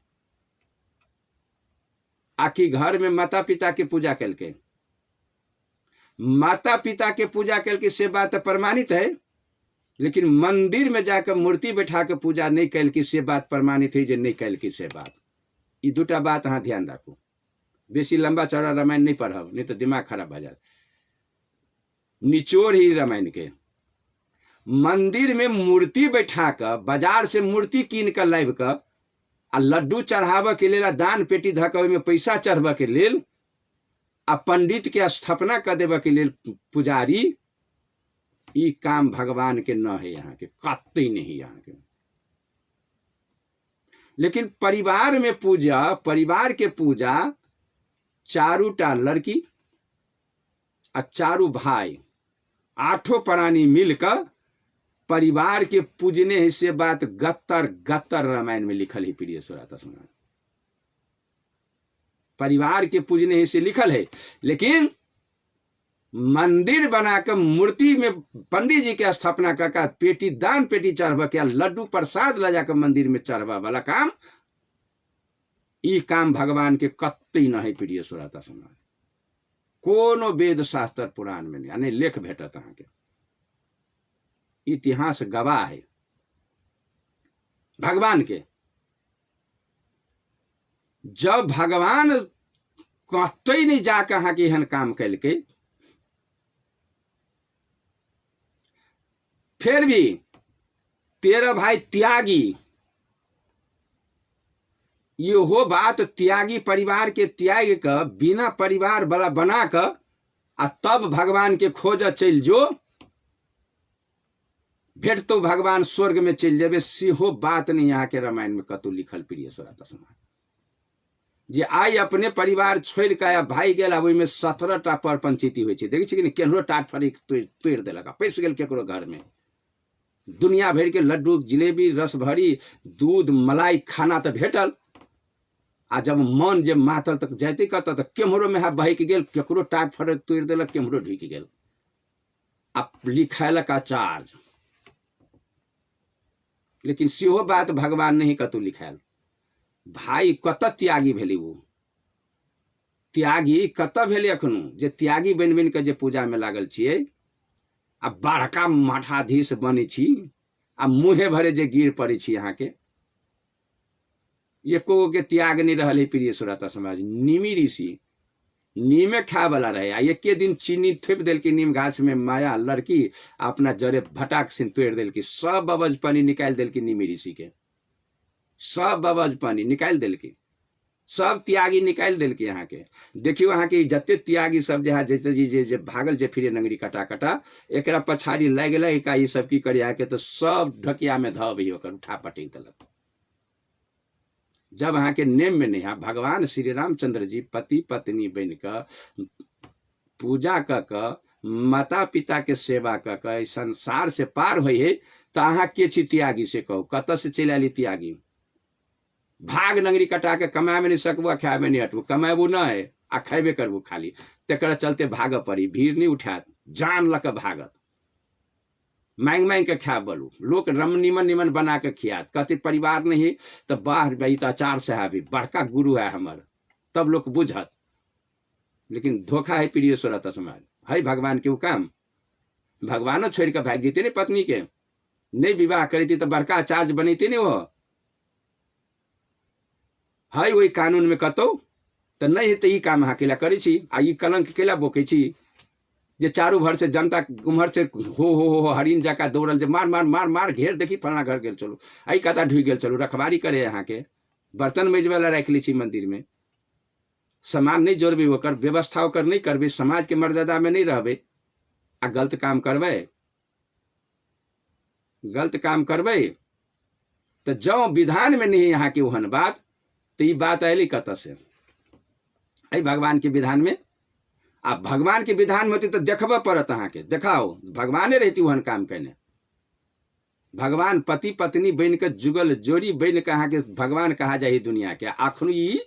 आकि घर में माता पिता के पूजा कल के, माता पिता के पूजा कल के से बात प्रमाणित है, लेकिन मंदिर में जाकर मूर्ति बैठा के पूजा नहीं कल की से बात प्रमाणित है जे नहीं कल की से बात। ये 2टा बात अहाँ ध्यान रखू, बेसी लंबा चौड़ा रामायण नहीं पढ़ब, नहीं तो दिमाग खराब हो जाए। निचोड़ ही रामायण के। मंदिर में मूर्ति बैठा कर, बाजार से मूर्ति कीन कर लाबि कर आ लड्डू चढ़ाव के लेल, दान पेटी धक में पैसा चढ़ब के लेल, आ पंडित के स्थापना कर देव के लेल पुजारी, ई काम भगवान के न है यहाँ के, कतई नहीं यहाँ के। लेकिन परिवार में पूजा, परिवार के पूजा, चारूटा लड़की आ चारू भाई, आठों प्राणी मिलकर परिवार के पूजने है, से बात गत्तर गत्तर रामायण में लिखल है प्रिय श्रोता समाज। परिवार के पूजने है से लिखल है, लेकिन मंदिर बनाकर मूर्ति में पंडित जी के स्थापना करके पेटी, दान पेटी चढ़ब के, लड्डू प्रसाद ला जाकर मंदिर में चढ़वा वाला काम, ई काम भगवान के कतई न है प्रिय श्रोता समाज। कोनो वेद शास्त्र पुराण में नहीं लेख भेटत अहाँ के, इतिहास गवाह है भगवान के। जब भगवान कतई नहीं जाके अहाँ के एहन काम कैल के, फिर भी 13 भाई त्यागी, यो बात त्यागी, परिवार के त्याग कर, बिना परिवार वाला बना कर आ तब भगवान के खोज चल जो, भेट तो भगवान स्वर्ग में चल जाबे, सेहो बात नहीं यहाँ के रामायण में कतौ लिखल प्रिय श्रोता समाज। जे आई अपने परिवार छोड़ के भाई गेला, ओहि में 17टा पर पंचायती होइ छै, देखै छी कि केहनो टाट फड़ी तोड़ देलक, पैस गेल केकरो घर में, दुनिया भर के लड्डू, जिलेबी, रस भरी, दूध, मलाई खाना तो भेटल, आ जब मन जे मातल तक जाते कत तो केम्हरो में बहक गेल, केकरो टाट फड़ तोड़ देलक, केम्हरो ढुक गेल, आ लिखायलक चार्ज। लेकिन सेहो बात भगवान नहीं कतौ लिखायल। भाई कत त्यागी भेली, वो त्यागी कत भेले अखनो, जे त्यागी बन बन के जे पूजा में लागल छिए, आ बड़का मठाधीश बने छी, आ मुँहे भरे जे गिर पड़े छी यहाँ के, एको के त्याग नहीं रहल है प्रिय श्रोता समाज। निमी ऋषि नीमे खाए वाला रहे, आ एके दिन चीनी थोप दिल की नीम घास में, माया लड़की अपना जड़े भटाक से तोड़ दिल की, सब अवज पानी निकाल दिल की निमी ऋषि के, सब अवज पानी निकाल दिल की, सब त्यागी निकाल दिल की यहाँ के। देखियो यहाँ के जते त्यागी सब जैसे जे भागल जे फिरे नंगरी कटा कटा, एकरा पछाड़ी लग गए का, ये सब की करे यहाँ के, तो सब ढकिया में धब ही होकर उठा पटेक दिलक। जब अहाँ के नेम में नहीं, भगवान श्री रामचंद्र जी पति पत्नी बन कर पूजा कर माता पिता के सेवा कर संसार से पार हुई है, तो अहाँ के छी त्यागी से कहो, कत से चल आली त्यागी। भाग नंगरी कटा के कमाए में नहीं सकबो, खाए में नहीं हटबो, कमाबू न है आ खेबे करबू खाली, तकर चलते भाग पड़ी, भीड़ नहीं उठात, जान लक भागत, मांग मांग के खा बोलू, लोग रम निमन निमन बना के खियात, कहते परिवार नहीं तो बाहर भाई तो आचार साहब बड़का गुरु है हमार, तब लोग बुझत। लेकिन धोखा है प्रिय श्रोता समाज, है भगवान के वो काम, भगवानो छोड़ के भाग जीते नहीं, पत्नी के नहीं विवाह करी तो बड़का आचार्य बनीते नहीं, वो है वही कानून में कतो तो नहीं है, तो ई काम अहाँ केला करी छी, आ ई कलंक केला बोके छी, जे चारू भर से जनता उम्हर से हो हरिन जाका दौड़ल, जे मार मार मार मार घेर, देखी फलना घर गेल चलू, आई कता ढुक गेल चलू, रखवारी करे यहाँ के, बर्तन मेज वाला रख ली छी मंदिर में, सामान नहीं जोड़बी, ओकर व्यवस्था ओकर नहीं करबी, समाज के मर्यादा में नहीं रहबे, आ गलत काम करबे, गलत काम करबे, तो जो विधान में नहीं यहाँ की ओहन बात, तो ये बात अली कत से है भगवान के विधान में। आप भगवान के विधान में होती तो देखब पड़त, अहाँ के देखाओ, भगवाने रहती वहन काम करने, भगवान पति पत्नी बन के जुगल जोड़ी बन के अहाँ के भगवान कहा जाए दुनिया के। अखन ई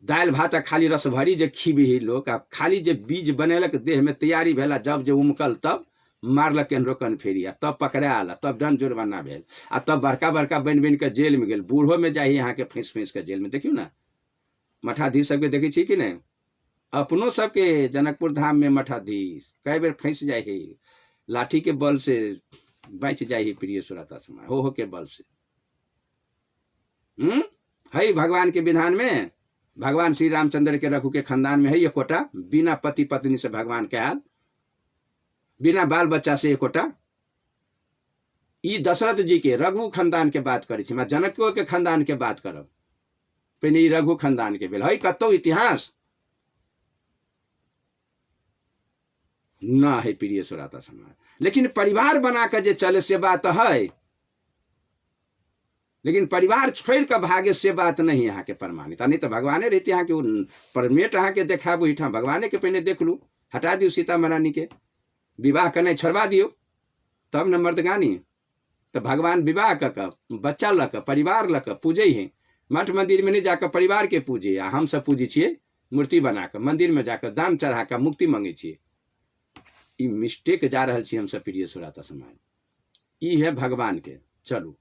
दाल भात खाली रस भरी जे खीबी लोग, आ खाली जे बीज बनेलक देह में तैयारी भेला, जब जे उमकल तब मारलक रोकन फेरिया, तब पकड़ायल, तब दंड जुर्माना भेल, आ तब बड़का बड़का बन बन के जेल में गेल, बूढ़ो में जाइए यहाँ के फैंस फैंस के जेल में। देखियो ना मठाधीश सबके देखी छी कि नहीं, अपनो सबके जनकपुर धाम में मठाधीश कई बेर फंस जाए है, लाठी के बल से बच जाए है प्रिय श्रोता समाज, हो के बल से। है भगवान के विधान में भगवान श्री रामचंद्र के रघु के खानदान में है ये कोटा, बिना पति पत्नी से भगवान के हाल, बिना बाल बच्चा से एकोटा। ई दशरथ जी के रघु खानदान के बात करी, मैं जनकों के खानदान के बात करब, पहले ई रघु खानदान के भेल है कतो इतिहास ना है प्रिय श्रोता समाज। लेकिन परिवार बना के जे चले से बात है, लेकिन परिवार छोड़ के भागे से बात नहीं यहाँ के प्रमाणित। नहीं तो भगवाने रहते यहाँ के परमेट यहाँ के देखाबू, इठा भगवाने के पहले देख लू, हटा दियो सीता महारानी के, विवाह करने छोड़वा दियो, तब न मर्दगानी। तो भगवान विवाह कर बच्चा लक परिवार लक पूजे है, मठ मंदिर में नहीं जाकर परिवार के पूजे, हम सब पूजे छे मूर्ति बनाकर, मंदिर में जाकर दान चढ़ा कर मुक्ति मांगे छे। ई मिस्टेक जा रहा छे हम सब प्रिय श्रोता समाज। ई है भगवान के, चलू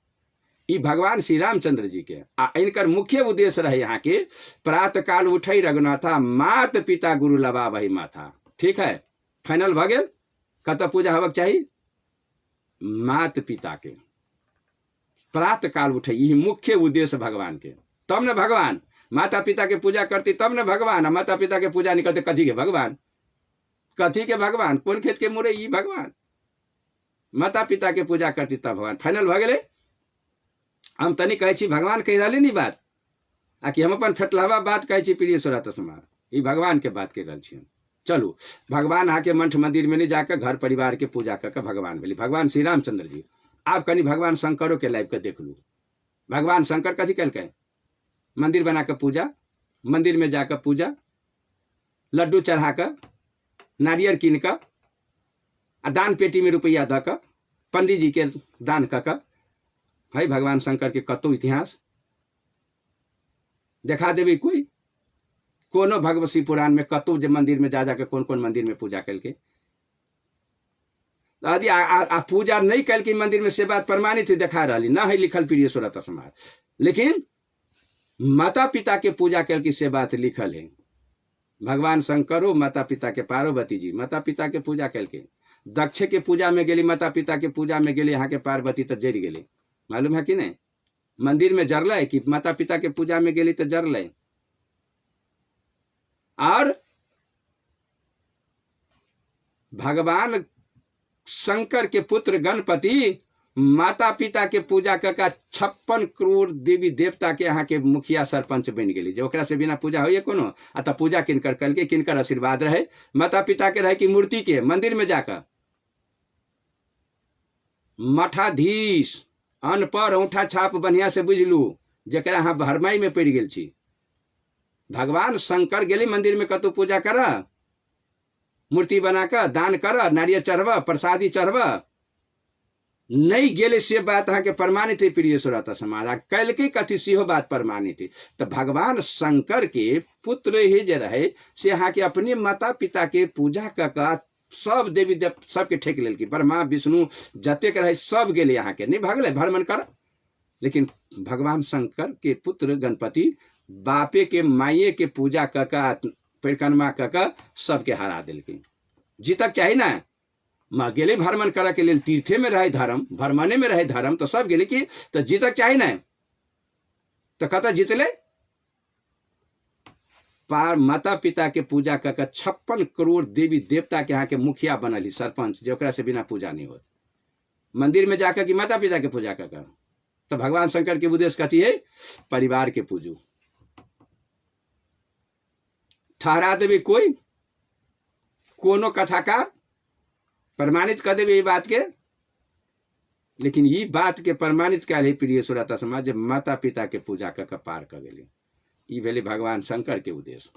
ई भगवान श्री रामचंद्र जी के आ इनकर मुख्य उद्देश्य रहे यहाँ के प्रातः काल उठई रघुनाथा, मात पिता गुरु लबा वही माथा। ठीक है, फाइनल भ गेल। कत पूजा होबक चाहिए, मात पिता के प्रातः काल उठे, यही मुख्य उद्देश्य भगवान के। तब न भगवान माता पिता के पूजा करती, तब न भगवान। माता पिता के पूजा नहीं करते, कथी के भगवान, कथी के भगवान, कौन खेत के मुरे, ई भगवान। माता पिता के पूजा करती तब भगवान। फाइनल भ गेले। हम तनी कहे छी भगवान कह रही नहीं बात, आ कि हम अपन फेटलावा बात कहे छी प्रिय श्रोता समाज, ई भगवान के बात कह रही छी। चलू भगवान आके मठ मंदिर में नहीं जाकर घर परिवार के पूजा करके भगवान बोली भगवान श्री रामचंद्र जी। आप कहीं भगवान शंकरों के लाइव के देख लू, भगवान शंकर कथी कल मंदिर बनाकर पूजा, मंदिर में जाकर पूजा, लड्डू चढ़ाकर, नारियल कीन कर, दान पेटी में रुपया दकर, पंडित जी के दान कर है भगवान शंकर के कतो इतिहास देखा देवे कोई, कोनो भगवती पुराण में कतो जे मंदिर में जा जाकर कौन कौन मंदिर में पूजा कल के, यदि पूजा नहीं कल के मंदिर में से बात प्रमाणित देखा रही ना है लिखल प्रिय श्रोता समाज। लेकिन माता पिता के पूजा कल की से बात लिखल है। भगवान शंकरो माता पिता के, पार्वती जी माता पिता के पूजा कल के, दक्ष के पूजा में गेली, माता पिता के पूजा में गेली, यहाँ के पार्वती तो जर गेली, मालूम है कि नहीं। मंदिर में जरल कि माता पिता के पूजा में गेली तो जरल। और भगवान शंकर के पुत्र गणपति माता पिता के पूजा कर 56 करोड़ देवी देवता के यहाँ के मुखिया सरपंच बन गए, जो ओकरा से बिना पूजा हो कोनो। अतः पूजा किनकर कल के, किनकर आशीर्वाद रहे, माता पिता के रहे कि मूर्ति के मंदिर में जाकर मठाधीश अनपढ़ औंठा छाप बढ़िया से बुझलू, जरा अहाँ भरमाई में पड़ गेल छी। भगवान शंकर गेली मंदिर में कतौ पूजा कर, मूर्ति बनाकर दान कर, नारियल चढ़ब, प्रसादी चढ़ब, नहीं गेले से बात अहाँ के प्रमाणित है प्रिय श्रोता समाज। कल के कथी सेहो बात प्रमाणित है। तो भगवान शंकर के पुत्र ही जे रहे से अहाँ के अपने माता पिता के पूजा कर सब देवी देव सबके ठेक लेल की, ब्रह्मा विष्णु जतेक रहे सब गेले यहाँ के, नहीं भागले भ्रमण कर। लेकिन भगवान शंकर के पुत्र गणपति बापे के माइये के पूजा कर परिक्रमा कर सबके हरा दिलखिन। जीतक चाहिए ना, माँ गेले भ्रमण करे के लिए, तीर्थे में रहे धर्म, भ्रमणे में रहे धर्म, तो सब गेले की तो जीतक चाहिए ना, तो कत जीतले पार माता पिता के पूजा कर 56 करोड़ देवी देवता के यहाँ के मुखिया बनल सरपंच, जो से बिना पूजा नहीं हो। मंदिर में जाकर कि माता पिता के पूजा कर, तो भगवान शंकर के उद्देश्य कथी है, परिवार के पूजू। ठहरा देवे कोई कोनो कथाकार प्रमाणित कर देवे ये बात के, लेकिन ये बात के प्रमाणित क्या है प्रिय श्रोता समाज, माता पिता के पूजा कर पार कर गए। ये भेले भगवान शंकर के उद्देश्य।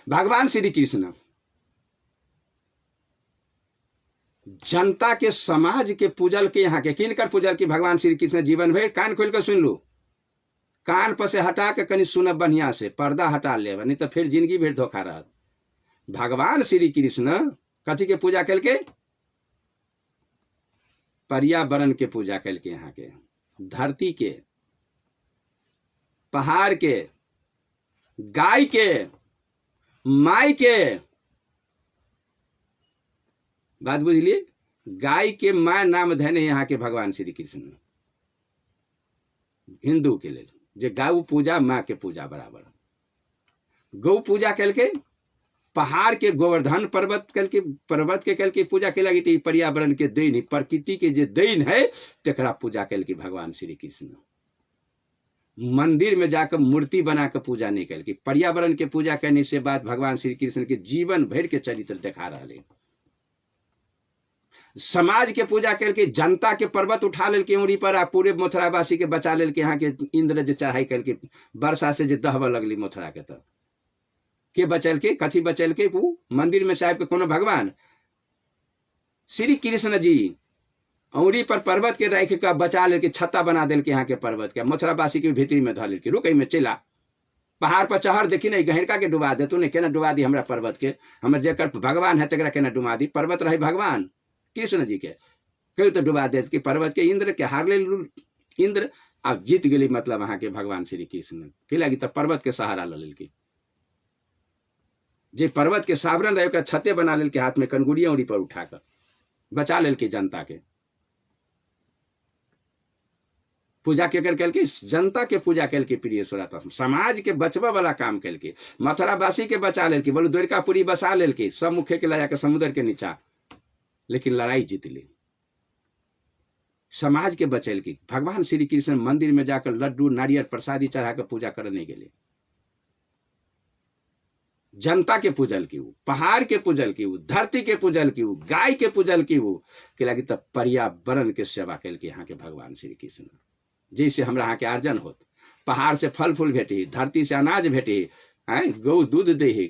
भगवान श्री कृष्ण जनता के समाज के पूजल के, यहाँ के किनकर पूजल की भगवान श्री कृष्ण जीवन भर। कान खोल कर सुन लू, कान पर से हटा के कहीं सुनब बढ़िया से, पर्दा हटा ले, नहीं तो फिर जिंदगी भर धोखा रहत। भगवान श्री कृष्ण कथी के पूजा कल के, पर्यावरण के पूजा कल के, यहाँ के धरती के, पहाड़ के, गाय के, माई के, बात बुझलिए, गाय के माय नाम धने यहाँ के भगवान श्री कृष्ण हिंदू के लिए। जे गौ पूजा माँ के पूजा बराबर। गौ पूजा कल के, पहाड़ के गोवर्धन पर्वत कल के, पर्वत के कल के पूजा के लगी तो पर्यावरण के देन, प्रकृति के जे देन है तेकरा पूजा कल के भगवान श्री कृष्ण। मंदिर में जाकर मूर्ति बना कर पूजा नहीं कल की, पर्यावरण के पूजा करने से बाद भगवान श्री कृष्ण के जीवन भर के चरित्र दिखा रहा है। समाज के पूजा करके जनता के पर्वत उठा लेल के उंगली पर, आ पूरे मथुरावासी के बचा लेल के, यहाँ के इंद्र जे चढ़ाई करके वर्षा से जे दहब लगली मथुरा के, तब के बचल के, कथी बचल के? वो मंदिर में साहब के कोनो भगवान श्री कृष्ण जी उंगली पर पर्वत के रख के बचा लेल के, छत्ता बना दिल के यहाँ के पर्वत के, मथुरावासी के भीतरी में धल के, रुक में चला पहाड़ पर चढ़, देखी नहीं गहरका के डुबा दे, तूने केना डुबा दी हमरा पर्वत के? हमर जेकर भगवान है तकरा केना डुबा दी? पर्वत रहे भगवान कृष्ण जी के, कहीं तो डुबा दे कि पर्वत के। इंद्र के हार ले इंद्र, अब जीत गई मतलब वहां के भगवान श्री कृष्ण के लगी, तब पर्वत के सहारा ले की, जे पर्वत के सावरण रहे छते बना लेल के, हाथ में कनगुड़िया उड़ी पर उठाकर बचा लेल के जनता के। पूजा के कर के जनता के पूजा कल के, प्रिय श्रोता, समाज के बचवा वाला काम कल के, मथुरावासी के बचा लेल के, बोलो द्वारिकापुरी बसा लेल के, सब मुखे के लाया के समुद्र के नीचा, लेकिन लड़ाई जीत ली, समाज के बचल की। भगवान श्री कृष्ण मंदिर में जाकर लड्डू नारियल प्रसादी चढ़ा कर पूजा करने के लिए, जनता के पूजल की, पहाड़ के पूजल की, धरती के पूजल की, गाय के पूजल की, के लगी तब पर्यावरण के सेवा कल के यहाँ के भगवान श्री कृष्ण। जैसे हमरा यहाँ के आर्जन होत, पहाड़ से फल फूल भेटे, धरती से अनाज भेटे, गौ दूध दे,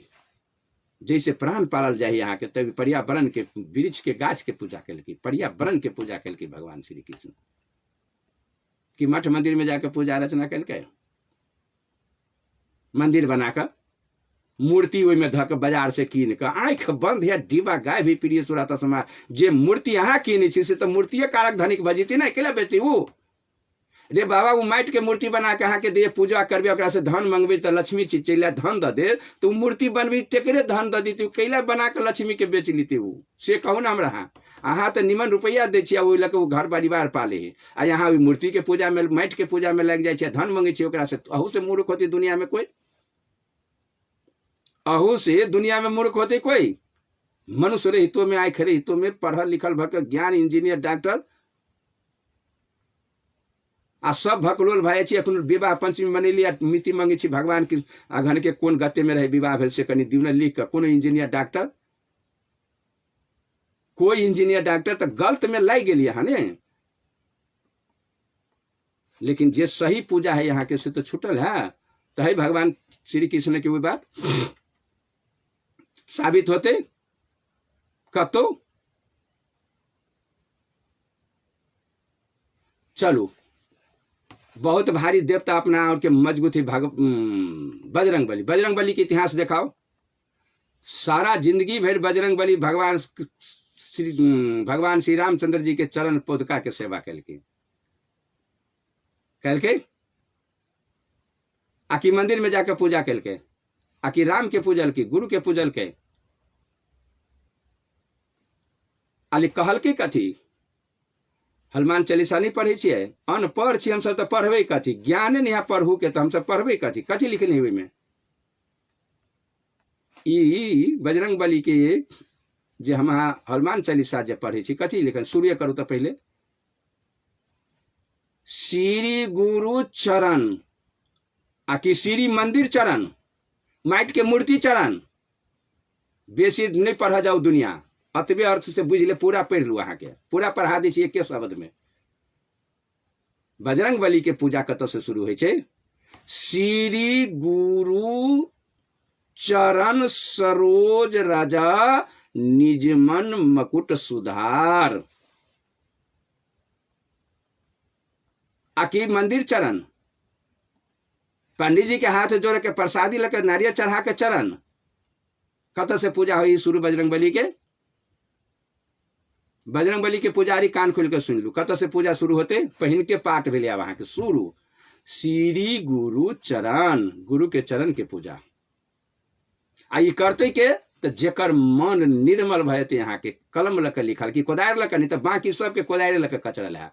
जैसे प्राण पालल जाए यहाँ के, तभी पर्यावरण के, वृक्ष के, गाछ के पूजा कल की, पर्यावरण के पूजा कल की भगवान श्री कृष्ण। कि मठ मंदिर में जाकर पूजा रचना कल के, मंदिर बनाकर मूर्ति ओहि में धक बाजार से कीन के, आंख बंद है डिब्बा गाय भी, प्रिय श्रोता समाज, जे मूर्ति यहाँ कीनी से तो मूर्तिये कारक धनिक भजीती ना, अकेला बेची वो। रे बाबा वो माटि के मूर्ति बना के अहाँ के दे, पूजा करबे, ओकरा से धन मंगबे तो लक्ष्मी चीज चल धन द दे, तो मूर्ति बनबी तेकरे धन द दी, कैला बना के लक्ष्मी के बेच लीती वो, से कहू ना हमरा। अहाँ तो निमन रुपया दे छियै, ओहि लके वो घर परिवार पाले है, आ यहाँ मूर्ति के पूजा में, माटि के पूजा में लग जाए, धन मंगे छियै ओकरा से। अहू से मूर्ख होती दुनिया में कोई? अहू से दुनिया में मूर्ख होते कोई? मनुष्य रे हितों में, आए खरे हितों में, पढ़ल लिखल भक ज्ञान, इंजीनियर, डॉक्टर आ सब भकलोल भाई छी। अपन विवाह पंचमी मनैली, मिति मंगे छी भगवान के अघन के कोन गते में रहे विवाह भेल से कनी दिवना लिख के, कोनो इंजीनियर डॉक्टर, कोई इंजीनियर डॉक्टर तो गलत में लग गेलिए है ने। लेकिन जे सही पूजा है यहाँ के से तो छूटल है, तो है भगवान श्री कृष्ण की वो बात साबित होते कतो। चलो, बहुत भारी देवता अपना और के मजबूत ही बजरंग बली। बजरंग बली के इतिहास दिखाओ, सारा जिंदगी भर बजरंग बली भगवान श्री रामचंद्र जी के चरण पोदका के सेवा कल के, आकि मंदिर में जाकर पूजा कल के, आकि राम के पूजल के, गुरु के पूजल के, अली कहल के कथी? हनुमान चालीसा नहीं पढ़े छियै? अनपढ़ छी हम सब, तो पढ़बे कथी? ज्ञाने नहीं पढ़ू के, तो हम सब पढ़बे कथी? कथी लिखने हुए में? ई बजरंग बली के जे हम हनुमान चालीसा जे पढ़े छी, कथी लिखन? सूर्य करू तो पहले श्री गुरु चरण, आकि श्री मंदिर चरण, माटि के मूर्ति चरण। बेसी नहीं पढ़ा जाओ दुनिया, अतबे अर्थ से बुझ ले, पूरा पढ़ लू, अहाँ के पूरा पढ़ा दी एक शब्द में। बजरंग बली के पूजा कत से शुरू है? श्री गुरु चरण सरोज राजा, निज मन मकुट सुधार। आकि मंदिर चरण, पंडित जी के हाथ जोड़ के प्रसादी लेकर नारियल चढ़ा के चरण। कत से पूजा हुई शुरू बजरंग बली के? बजरंग बली के पुजारी कान खोल के सुन लू, कत से पूजा शुरू होते? पहिन के पाठ भेले वहां के शुरू, श्री गुरु चरण, गुरु के चरण के पूजा। आ करते के तो जेकर मन निर्मल भयते, यहाँ के कलम लक लिखल कि कोदार लक, नहीं तो बाकी सबके कोदारे लक कचरल है।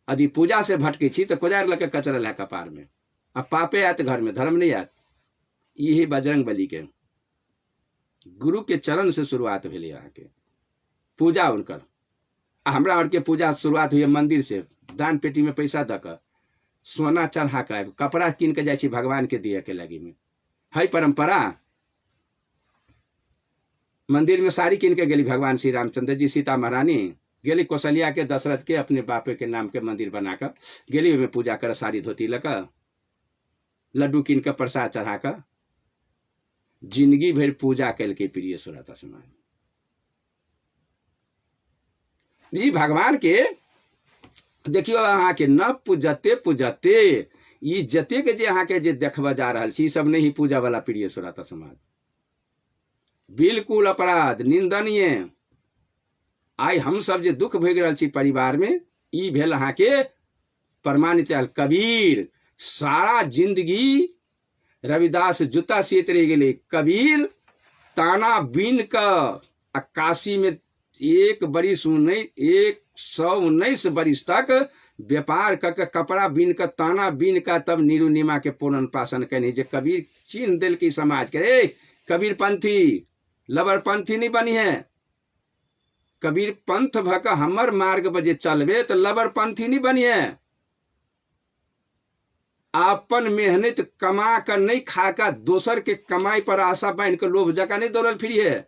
यदि पूजा से भटके छी तो कोदार लके कचरा ला कपार में, अब पापे आत घर में, धर्म नहीं आत। यही बजरंग बली के गुरु के चरण से शुरुआत भेल यहाँ के पूजा उनकर। हमरा और के पूजा शुरुआत हुई मंदिर से, दान पेटी में पैसा दक, सोना चढ़ा के, कपड़ा कीन के जाए भगवान के दिए के लगी में है परंपरा। मंदिर में साड़ी कीन के गेली भगवान श्री रामचंद्र जी, सीता महारानी गेली कौशल्या के, दशरथ के, अपने बापे के नाम के मंदिर बनाकर गेली, में पूजा कर, साड़ी धोती लकर, लड्डू कीन के, प्रसाद चढ़ा कर, जिंदगी भर पूजा कल के प्रिय सुरता समाज। ई भगवान के देखियो अहाँ के न पूजते पूजते ई जते के जे अहाँ के जे देखबा जा रहल छी, सब नहीं पूजा वाला प्रिय सुरता समाज। बिल्कुल अपराध, निंदनीय। आई हम सब जे दुख भोग रहल छी परिवार में, ई भेल अहाँ के प्रमाणित कबीर। सारा जिंदगी रविदास जूता सीत रह गए, कबीर ताना बीन का काशी में 119 बरिस तक व्यापार करके कपड़ा बीन का, ताना बीन का, तब नीरू नीमा के पूर्ण पासन कहने जे कबीर चिन्ह दिल की समाज के, रे कबीर पंथी लबर पंथी नहीं बनी है। कबीर पंथ भक हमर मार्ग बजे चलबे तो लबर पंथी नहीं बनी है। अपन मेहनत कमा कर नहीं खाकर दोसर के कमाई पर आशा बांध कर लोभ जका नहीं दौड़ल फिरी है।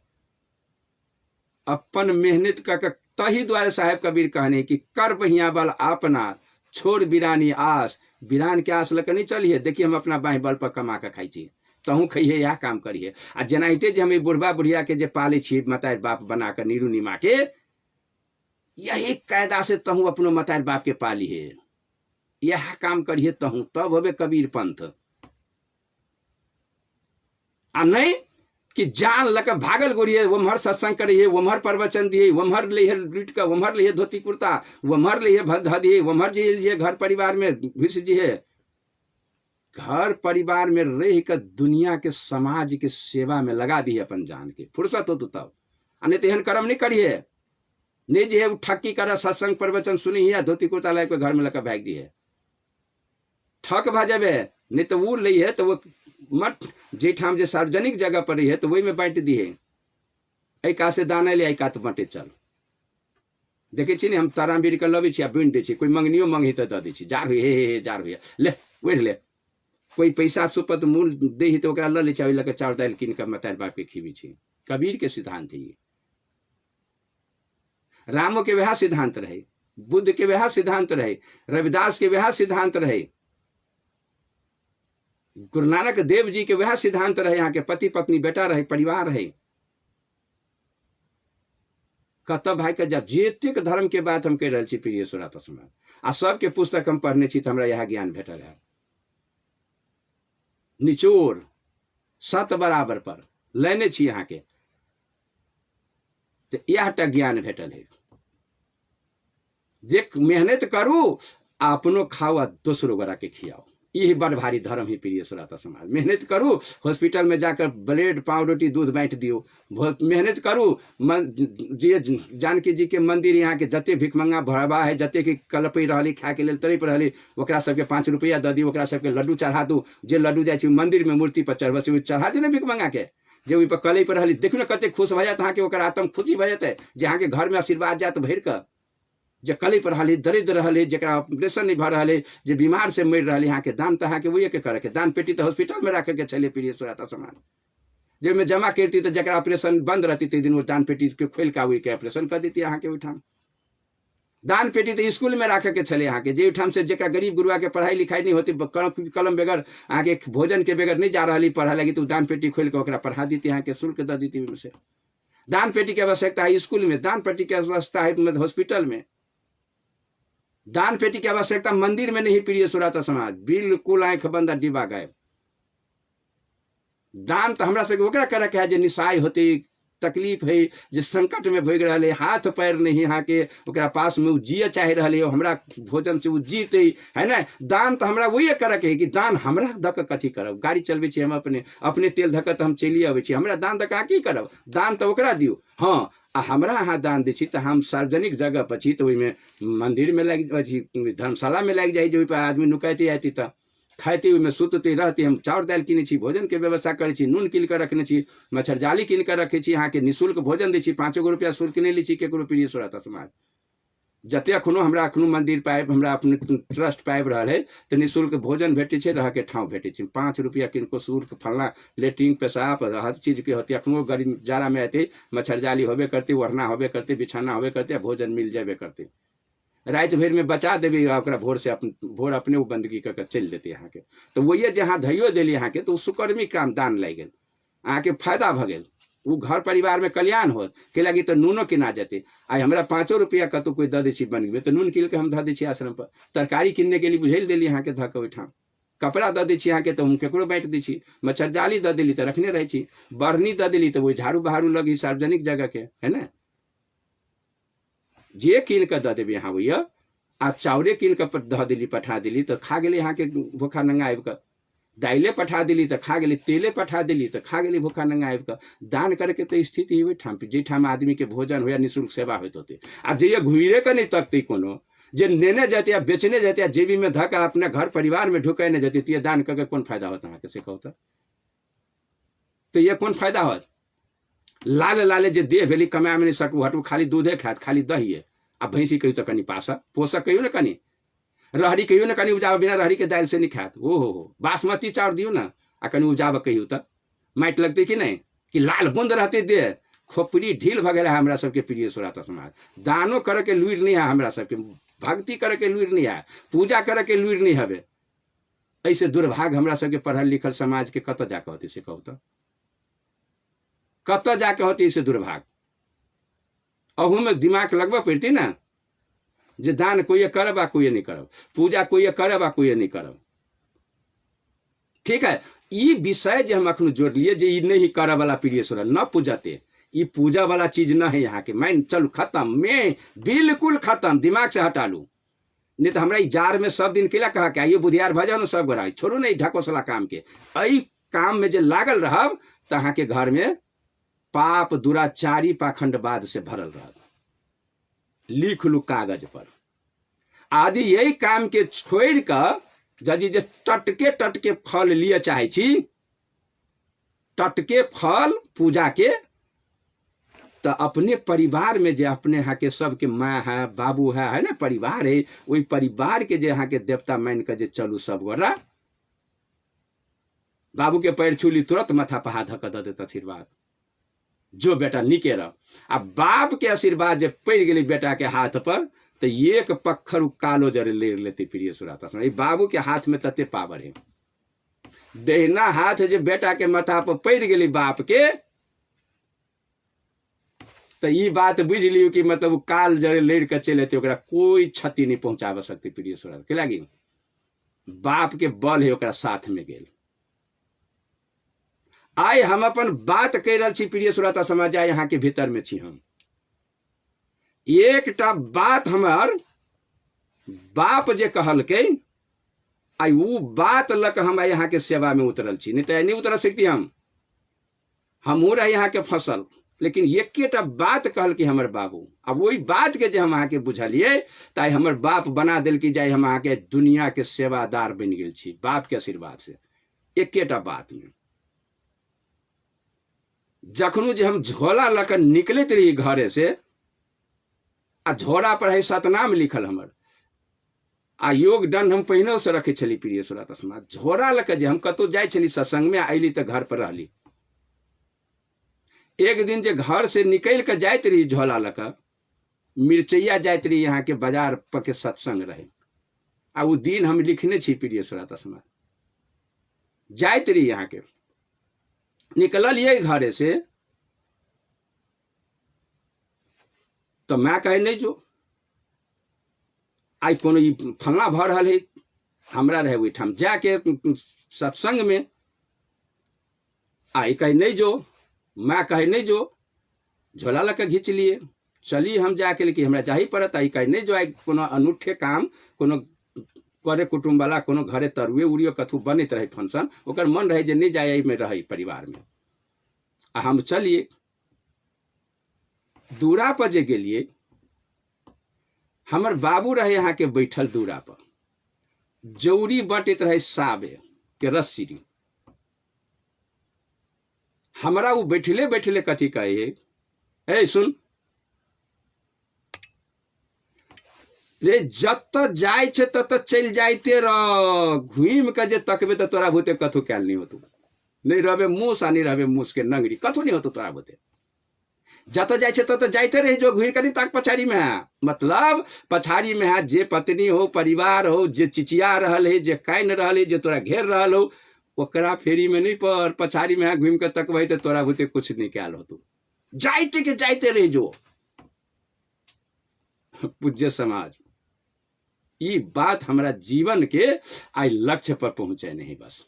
अपन मेहनत का तही द्वारे साहेब कबीर कहने की कर बहिया बल अपना, छोड़ बिरानी आस। बिरान के आस लक नहीं चलिए, देखिए हम अपना बाही बल पर कमा के खाई छी, तहू खइए यह काम करिए। आ जेनाहिते जे हम बुढ़बा बुढ़िया के जे पाले छी मतार बाप बनाकर नीरू नीमा के, यही कायदा से तहू अपनो मतार बाप के पाली है, यह काम करिए तहू, तब होबे कबीर पंथ। आ नहीं कि जान लक भागल गोरिए, वमहर सत्संग करिए, वमहर प्रवचन दिए, वमहर ले लुट का, वमहर ले धोती कुर्ता, वमहर ले दिए, वमहर जी घर परिवार में घुस जी है। घर परिवार में रह कर दुनिया के समाज के सेवा में लगा दी अपन जान के, फुर्सत हो तो तब। नहीं तो एहन कर्म नहीं करिए, नहीं जी है ठक्की कर सत्संग प्रवचन सुनी है, धोती कुर्ता लाए घर में लगा भाग दी है, ठक भजेबे। नहीं तो वो ली है तो वो मठ जेठाम जे सार्वजनिक जगह पर रही है तो वही में बांट दी है, ऐका से दाना ले ऐका तो बांटे चल। देखे छी हम ताराबीर के लबे छी, बुन दे छी, कोई मंगनियो मंगी तो दे छी, जार हुए हे जार हुए ले वेढ़ ले, कोई पैसा सुपत मूल दे तो ल ले चाहे लगे चाउर दाल कीन के मतार बाप के खीबी छी। कबीर के सिद्धांत है ये। रामो के वह सिद्धांत रहे, बुद्ध के वह सिद्धांत रहे, रविदास के वह सिद्धांत रहे, गुरु नानक देव जी के वह सिद्धांत रहे। यहाँ के पति पत्नी बेटा रहे, परिवार रहे। कतब भाई के जब जेतिक धर्म के बात हम कह रहे छी प्रिय श्रोता समाज, आ सबके पुस्तक हम पढ़ने छी तो हमरा यह ज्ञान भेटल है। निचोड़ सत बराबर पर लेने छी यहाँ के, तो यह ज्ञान भेटल है। जे मेहनत करू, अपनो खाओ, दूसरों गोरा के खियाओ, यही बड़ भारी धर्म है प्रिय श्रोता समाज। मेहनत करू, हॉस्पिटल में जाकर ब्रेड पाव रोटी दूध बांट दियो, मेहनत करू, जे जानकी जी के मंदिर यहाँ के जते भिखमंगा भरबा है, जते के कलपी रही खाए के लिए तरफ रही, ओकरा सबके 5 रुपया दे दी, ओकरा सबके लड्डू चढ़ा दू। जे लड्डू जाए मंदिर में मूर्ति पर चढ़ब से चढ़ा दी ना भिखमंगा के, जे ओहि पर कलई पर रही, देखू ना कते खुश भ जात, अहाँ के ओकर आत्म खुशी भ जाते, जे अहाँ के घर में आशीर्वाद जात भर के। जे कली पर रही, दरिद्र रही, जरा ऑपरेशन नहीं भर रही, जे बीमार से मर रही, यहाँ के दान तो अहाँ के वही के करे के, दान पेटी तो हॉस्पिटल में रखे के चले प्रिय श्रोता समाज। जब में जमा करती तो जरा ऑपरेशन बंद रहती तो दिन वो दान पेटी के खोल के वही के ऑपरेशन कर देती। यहाँ के उठाम दान पेटी तो स्कूल में रखे के चले, यहाँ के जे उठाम से जरा गरीब गुरुआ के पढ़ाई लिखाई नहीं होती, कलम बगैर अहाँ के भोजन के बगैर नहीं जा रही पढ़ा लगी, तो दान पेटी खोल के ओकरा पढ़ा देती, यहाँ के शुल्क दे देती। उनसे दान पेटी की आवश्यकता है स्कूल में, दान पेटी की आवश्यकता है हॉस्पिटल में, दान पेटी की आवश्यकता मंदिर में नहीं प्रिय श्रोता समाज। बिल्कुल आंख बंद डिब्बा गायब। दान तो हमरा सबके ओकरा करे के है जे निसाई होती, तकलीफ है, जे संकट में भोग रहे, हाथ पैर नहीं यहाँ के ओकरा पास में जिये चाहे रहे, हमरा भोजन से जीते है ना। दान तो हमरा वही करे है कि दान हमरा धक कथी करब, गाड़ी चलबे छी हम अपने तेल धक तो हम चलिए अबै छी, हमरा दान धक की करब, दान तो ओकरा दियौ। हाँ आ हमरा अहाँ दान दै छी तो हम सार्वजनिक जगह पर छी तो ओहिमे मंदिर में लाग धर्मशाला में लाग जाइ, ओहि आदमी नुकाते आती तो खाते ओहिमे सुतते रहते। हम चाउर दालि किनै छी, भोजन के व्यवस्था करै छी, नून कीन के रखने छी, मच्छर जाली कीन के रखे छी, अहाँ के निःशुल्क भोजन दै छी, 5 गो रुपया शुल्क नहीं लै छी केकरो प्रिय श्रोता समाज। जते अखनो हमरा अखनो मंदिर पाइब हमरा अपने ट्रस्ट पाइब रहल है तो निःशुल्क भोजन भेटे छै, रह के ठाव भेटे छै, 5 रुपया किनको शुल्क फलना लेट्रिन पेशाब हर चीज के होते। अखनो गर्मी जाड़ा में आते मच्छर जाली होबे करते, ओढ़ना होबे करते, बिछाना होबे करते, भोजन मिल जाबे करते। रात भर में बचा देवे भोर से भोर अपने वो बंदगी कर चल देते यहाँ के। तो वही जहाँ धैयो दिली यहाँ के तो सुकर्मी काम दान लग गए, अहाँ के फायदा भ गए, वो घर परिवार में कल्याण हो के लगी तो नूनो किना जाते। आई हमरा 5 रुपया कतौ कोई दे दी बनबे तो नून कीन के हम दी आश्रम पर, तरकारी किनने के लिए बुझेल दिली यहाँ के धक ओठाम, कपड़ा दे दी यहाँ के तो हम केकरो बांट दी, मच्छर जाली दे दिली तो रखने रहे, बरनी दे दिली तो वो झाड़ू बहारू लगी सार्वजनिक जगह के है ना। जे कीन के दे देवी यहाँ भैया, आ चाउरे कीन के दे दिली पठा दिली तो खा गेली यहाँ के भूखा नंगा आबि के, दाइले पठा दिली तो खा गेली, तेले पठा दिली तो खा गेली भूखा नंगा आबि के। दान करके तो स्थिति हुई ठाम जे ठाम आदमी के भोजन हो या निःशुल्क सेवा होते होते, आ जे घुरे के नहीं तकते कोनो जे लेने जाते या बेचने जाते या जेबी में धक्का अपने घर परिवार में ढुकाने जाते, तो ये दान करके कौन फायदा होता है से कहू तो ये कौन फायदा होत। लाले लाले जे देह भेली कमाए में नहीं सकू, हटू खाली दूधे खात, खाली दही आ भैंसी कहियो तो कनी पासा पोषक कहियो ना, कनी रहरी कहियो ना, कनी उपजाव बिना रहरी के दाल से नहीं खात। हो बासमती चाउर दियो ना आ कनी उपजाव कहियो तो माइट लगते कि नहीं कि लाल बुंद रहते देह, खोपड़ी ढील भ गया है हमरा सबके प्रिय श्रोता समाज। दानो करे के लुइर नहीं है हमरा सबके, भक्ति करे के लुइर नहीं है, पूजा करे के लुइर नहीं हवे। ऐसे दुर्भाग्य हमरा सबके पढ़ल लिखल समाज के कत जाके होती से कहू तो, कत जाके होती इसे दुर्भाग्य। अहू में दिमाग लगवा पड़ती ना, जे दान कोई करब आ कोई नहीं करब, पूजा कोई करब आ कोई नहीं करब। ठीक है, ये विषय जो हम अखन जोड़ लिए, जे नहीं करब वाला प्रिय श्रोता न पूजते, ये पूजा वाला चीज न है यहाँ के। मैं चलू खत्म, मैं बिल्कुल खत्म, दिमाग से हटा लू। नहीं तो हमरा जार में सब दिन केला कहा के आइए बुधियार भजा न सब गोराई छोड़ू नहीं ढकोसला काम के। अई काम में जे लागल रहब तो अहाँ के घर में पाप दुराचारी पाखंडवाद से भरल रहत। लिख लू कागज पर आदि यही काम के छोड़ कर यदि जे टटके टटके फल लिए चाहे छी, टटके फल पूजा के, तो अपने परिवार में जे अपने यहाँ के सबके माँ है बाबू है ना, परिवार है, वही परिवार के जे यहाँ के देवता मान के जे चलू सब गोरा। बाबू के पैर छूली तुरंत माथा पर हाथ धक दे देता आशीर्वाद, जो बेटा निके रह। अब बाप के आशीर्वाद जब पड़ गई बेटा के हाथ पर तो एक पत्थर कालो जरे ले लेते प्रिय श्रोता। बाबू के हाथ में तते पावर है, देहना हाथ जो बेटा के माथा पर पड़ गई बाप के, तो ये बात बुझ लियो कि मतलब काल जरे लेड़ के चले ओकरा कोई क्षति नहीं पहुंचाव सकती प्रिय श्रोता के लगी। बाप के बल है ओकरा साथ में गेल। आइ हम अपन बात कह रहा छी प्रिय श्रोता समाज, यहाँ के भीतर में छी हम। एकटा बात हमार बाप जे कहल के आई वो बात लक हम यहाँ के सेवा में उतरल छी, नहीं तो नहीं उतर सकती हम हो रहे यहाँ के फसल। लेकिन एकेटा बात कहल कि हमर बाबू, अब वही बात के जे हम अहाँ के बुझलिए ताई हमर बाप बना दिल की जाए हम अहाँ के दुनिया के सेवादार बन गेल छी बाप के आशीर्वाद से। एकेटा बात में जखनू जे हम झोला लक निकलत रही घरे से, आ झोरा पर है सतनाम लिखल हमर, आ योग दंड हम पहिने से रखे छली प्रिय श्रोता समाज। झोरा लक जे हम कतौ जाय छली सत्संग में, अली तो घर पर रहली। एक दिन जे घर से निकल के जात रही झोला लक, मिर्चैया जात रही यहाँ के बाजार पर के सत्संग रहे, आ वो दिन हम लिखने छी प्रिय श्रोता समाज। जात रही यहाँ के निकलल ये घरे से, तो मैं कहे नहीं जो आई कोनो फलना भ रहा है हमरा रहे ओठाम जाके सत्संग में, आई कहे नहीं जो, मैं कहे नहीं जो, झोला लके घींच लिए, चली हम जाके, लेकिन हमरा जाही पड़त। आई कहीं नहीं जो आई कोनो अनूठे काम, कोनो करे कुटुम्ब वाला कोनो घरे तरुए उड़ियो कथू बनत रहे फंक्शन, ओकर मन रहे जे नहीं जाए में रही परिवार में। आ हम चलिए दूरा पर जे गेलिए, हमर बाबू रहे यहाँ के बैठल दूरा पर, जौरी बटत रहे साबे के रस्सी। हमरा वो बैठले बैठले कथी कहे, ए सुन रे, जत जाय छे तत चल जाते रह, घूम के जे तकबे तो तोरा भूते कथू कैल नहीं होतू, नहीं रहबे मूस आ नहीं रहबे मूस के नंगरी, कथू नहीं होतू तोरा भूते। जत जाय छे तत जाते रहे, जो घूर करी ताक पछाड़ी में है, मतलब पछाड़ी में है जे पत्नी हो, परिवार हो, जे चिचिया रहल है, जे कान रहल है, जे तोरा घेर रहल हो, ओकरा फेरी में नहीं पर पछाड़ी में है घूम के तकबे तो तोरा भूते कुछ नहीं कैल होतू, जाते के जाते रहे जो। पूज्य समाज, ये बात हमारा जीवन के आई लक्ष्य पर पहुंचे नहीं, बस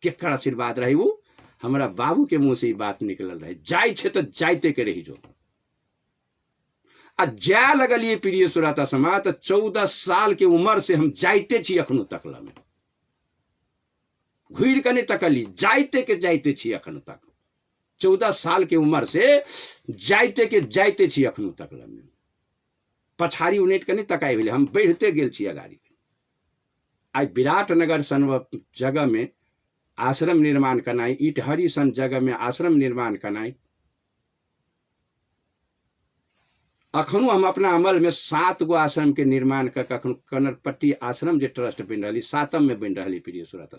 केकर आशीर्वाद रही वो, हमारा बाबू के मुंह से ये बात निकल रहे, जाय छे तो जाते के रही जो। आ जा लगलिए प्रिय श्रोता समाज, 14 साल के उम्र से हम जाते छी अखनो तकला में, घूर के नहीं तकली, जाते के जाते छी अखनो तक, 14 साल के उम्र से जाते के जाते छी अखनो तकला में, पछाड़ी उनेट के नहीं तकाई भेले, हम बढ़ते गेल छी अगाड़ी। आई विराटनगर सन जगह में आश्रम निर्माण करनाई, इटहरी सन जगह में आश्रम निर्माण करनाई, अखनो हम अपना अमल में 7 गो आश्रम के निर्माण कर, अखनो कनरपट्टी आश्रम जे ट्रस्ट बन रही, 7म में बन रही प्रिय श्रोता,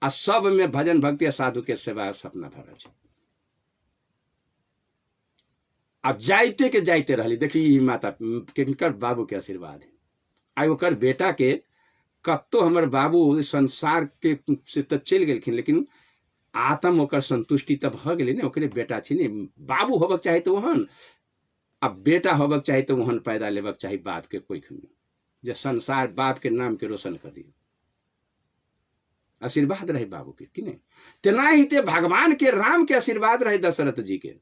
आ सब में भजन भक्ति आ साधु के सेवा सपना भरल है। अब जाते के जाते रही, देखिए माता किनकर बाबू के आशीर्वाद है। आई ओकर बेटा के कतो हमर बाबू संसार के से तो चल गेलखिन, लेकिन आत्म ओकर संतुष्टि तब भ गेलै ने, ओकरे बेटा छी ने, बाबू होबक चाहे तो ओहन, अब बेटा होबक चाहे तो ओहन पैदा लेबक चाहे बाप के कोई खन, जे संसार बाप के नाम के रोशन कर दिए, आशीर्वाद रहे बाबू के कि नहीं। तेना ही ते भगवान के राम के आशीर्वाद रहे दशरथ जी के,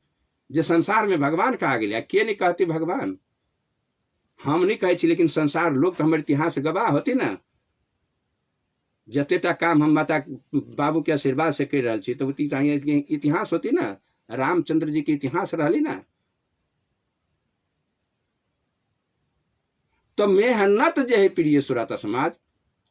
जे संसार में भगवान कहा गया, के नहीं कहते भगवान, हम नहीं कहे छी, लेकिन संसार लोग तो हमारे इतिहास गवाह होती ना, जतेटा काम हम माता बाबू के आशीर्वाद से कर रहा छी, तो इतिहास होती ना, रामचंद्र जी के इतिहास रही ना। तो मेहनत जे है प्रिय श्रोता समाज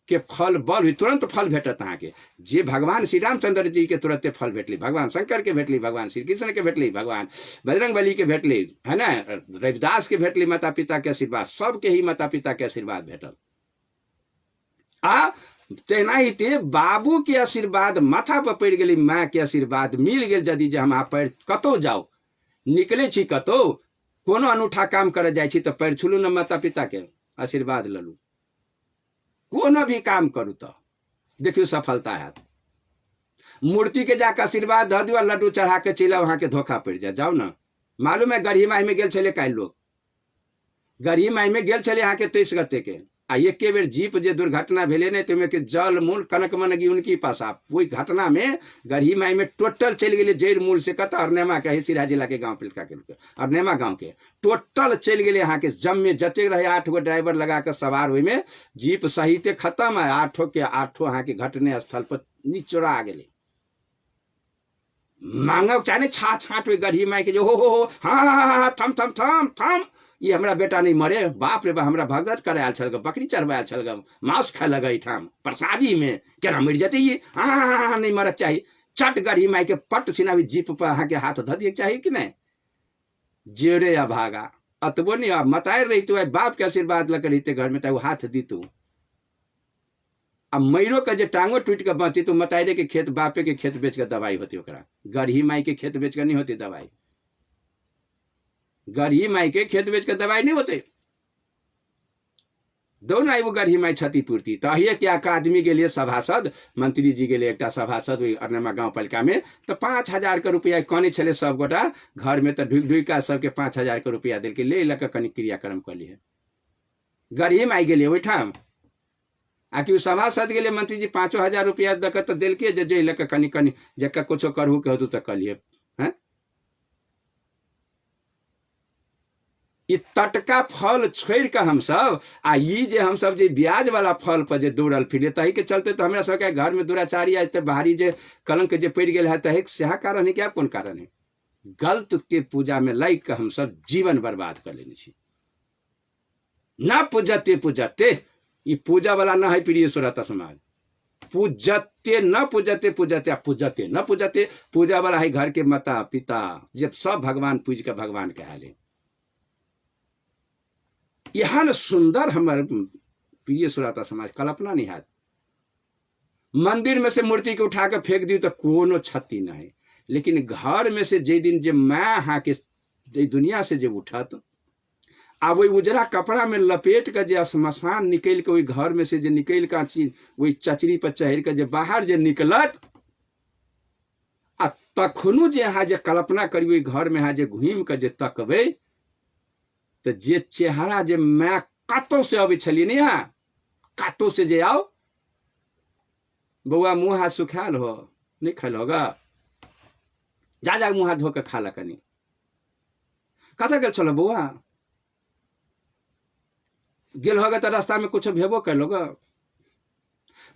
के फल बल हुई, तुरंत फल भेटत अहाँ के, जे भगवान श्री रामचंद्र जी के तुरंते फल भेटली, भगवान शंकर के भेटली, भगवान श्री कृष्ण के भेटली, भगवान बजरंग बली के भेटली, है ना, रविदास के भेटली, माता पिता के आशीर्वाद, सबके ही माता पिता के आशीर्वाद भेटल। आ तेना ही ते बाबू के आशीर्वाद माथा पर पड़ गई, माँ के आशीर्वाद मिल गए, यदि जे हम पैर कतौ जाओ, निकले छी कतौ, कोनो अनूठा काम करे जाय छी तो पैर छुलू न माता पिता के आशीर्वाद ललू, कोनो भी काम करू तो देखियो सफलता है। मूर्ति के जाके आशीर्वाद ध दियो, लड्डू चढ़ा के चला, वहां के धोखा पड़ जाए, जाओ ना। मालूम है गढ़ी माई में गेल चले काल लोग, गढ़ी माई में गेल चले यहाँ के 23 गते के, आ एक के बेर जीप जे दुर्घटना भेले ने, तो के जल मूल कनक मनगी उनकी पासा, वही घटना में गढ़ी माई में टोटल चल गए जड़ मूल से कत अरनेमा के सिरा जिला के गांव पिलका के अरनेमा गांव के टोटल चल गए यहाँ के जम में, जते रहे 8 गो ड्राइवर लगा के सवार हुई में, जीप सहित खत्म है, 8 के 8 यहाँ के घटने स्थल पर निचोरा गए। मांगब चाहे छा छाट गढ़ी माई के जो हो हाँ थम थम थम थम, ये हमारा बेटा नहीं मरे, बाप रे बाप, हमरा भगत करायल छल, बकरी चढ़वायल छल, मांस खाए लगे ठाम प्रसादी में, केना मर जाते ये, हाँ नहीं मरक चाहिए, चट गढ़ी माई के पट सिनावी जीप पर अहाँ के हाथ धऽ दिए चाहिए कि नहीं, जेरे या भागा अतबो नहीं, अब मताए रही तो बाप के आशीर्वाद लग रही घर में, तो हाथ दी तू, अब मैरो का जो टांगो टूट के बची तो मतायरे के खेत, बापे के खेत बेच के दवाई होती, ओकरा गढ़ी माई के खेत बेच के नहीं होती दवाई, गढ़ी माई के खेत बेच के दवाई नहीं होते, दोनों आई वो गढ़ी माई क्षतिपूर्ति। तो अहिए क्या का आदमी के लिए सभासद, मंत्री जी के लिए एक सभासद अरनेमा गांव पालिका में, तो 5,000 के रुपया कने छे सब गोटा घर में, तो ढुक ढुक का सबके 5,000 के रुपया दिल के ले लके कनी क्रियाक्रम कर लिए, गढ़ी माई के लिए ओठाम आकि सभासद के लिए मंत्री जी 5,000 रुपया दक तो दिल के जे लके कनी कनी जक्का कुछ करू के हो तो कलिए हैं। ई तटका फल छोड़ के हम सब आ ई जे हम सब जे ब्याज वाला फल पर जे दौड़ल फिरे, तही के चलते तो हमरा सबके घर में दुराचारी आज ते बाहरी जे कलंक जे पड़ गेल है, तही सेहा कारण है क्या? कौन कारण है? गलत के पूजा में लाइक के हम सब जीवन बर्बाद कर लेने छी। ना पूजते पूजते, ये पूजा वाला ना है प्रिय श्रोता समाज। पूजते न पूजते, पूजते पूजते न पूजते, पूजा वाला है घर के माता पिता, जब सब भगवान पूज के भगवान कहाले। यहाँ सुंदर हमारे प्रिय श्रोता समाज कल्पना नहीं है। मंदिर में से मूर्ति के उठा के फेंक दी तो कोनो क्षति न है, लेकिन घर में से जे दिन जे मैं हाँ के दुनिया से जब उठत आ वही उजरा कपड़ा में लपेट कर जे श्मशान निकल के वही घर में से जे निकल का चीज वही चचरी पर चढ़ के जे बाहर जे निकलत आ तखनु जे यहाँ जे कल्पना करी वही घर में यहाँ जे घूम के जे तकबे तो जे चेहरा जे मैं कतौ से अभी छलिए नहीं, यहाँ कतौ से जे आओ बउआ मुँह हाथ सुखाल हो नहीं खाल होगा, जा जा मुँह हाथ धो के खा ला कनी, कथा गल चलो बउआ गेल होगा तो रास्ता में कुछ भेबो कर लोगा।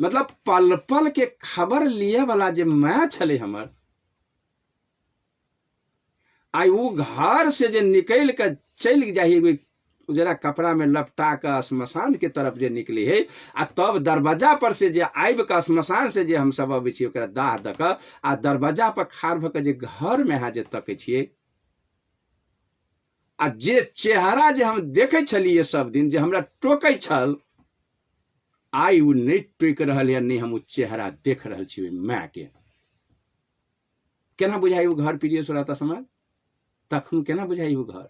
मतलब पल पल के खबर लिए वाला जे मैं छले हमर आई वो घर से जे निकल कर चल जाइए उजरा कपड़ा में लपटा कर श्मशान के तरफ जे निकली है आ तब दरवाजा पर से जे आबि का श्मशान से जे हम सब अबै छी ओकरा दाह द के आ दरवाजा पर खाड़ भ के जे घर में यहाँ जे तकै छियै आ जे चेहरा जे हम देखे छलिए सब दिन जे हमरा टोकै छल, आई उ नहीं टोक रहल है, नहीं हम उ चेहरा देख रहल छी माय के। केना बुझाई उ घर प्रिय श्रोता समाज? तखन केना बुझाई उ घर?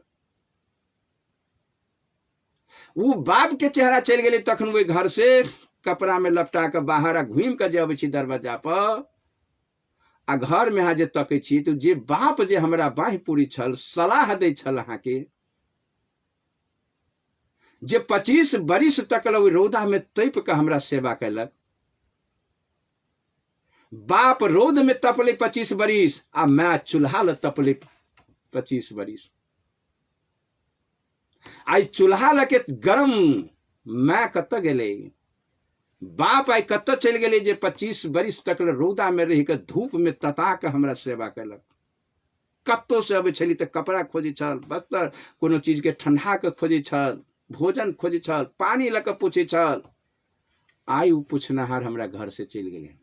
वो बाप के चेहरा चल गेली तखन वो घर से कपड़ा में लपटा के बाहर घूम के जे अबै छी दरवाजा पर आ घर में यहाँ जे तकै छी तो जे बाप जे हमरा बाह पूरी छल सलाह दै छल अहाँ के जे 25 बरिस तक रौदा में तैप के हमरा सेवा कैलक, बाप रौद में तपले 25 बरिस आ मैं चूल्हा ल तपले 25 बरिस। आई चूल्हा लके गरम मैं कत गेले, बाप आई कत चल गेले जे 25 बरिस तक रौदा में रही के धूप में तता के हमरा सेवा कैलक। कत्तो से अबै छली त कपड़ा खोजी छल, बस्तर कोनो चीज के ठंडा के खोजी छल, भोजन खोजी छल, पानी लके पूछे छल। आई उ पूछनहार हमरा घर से चल गेले।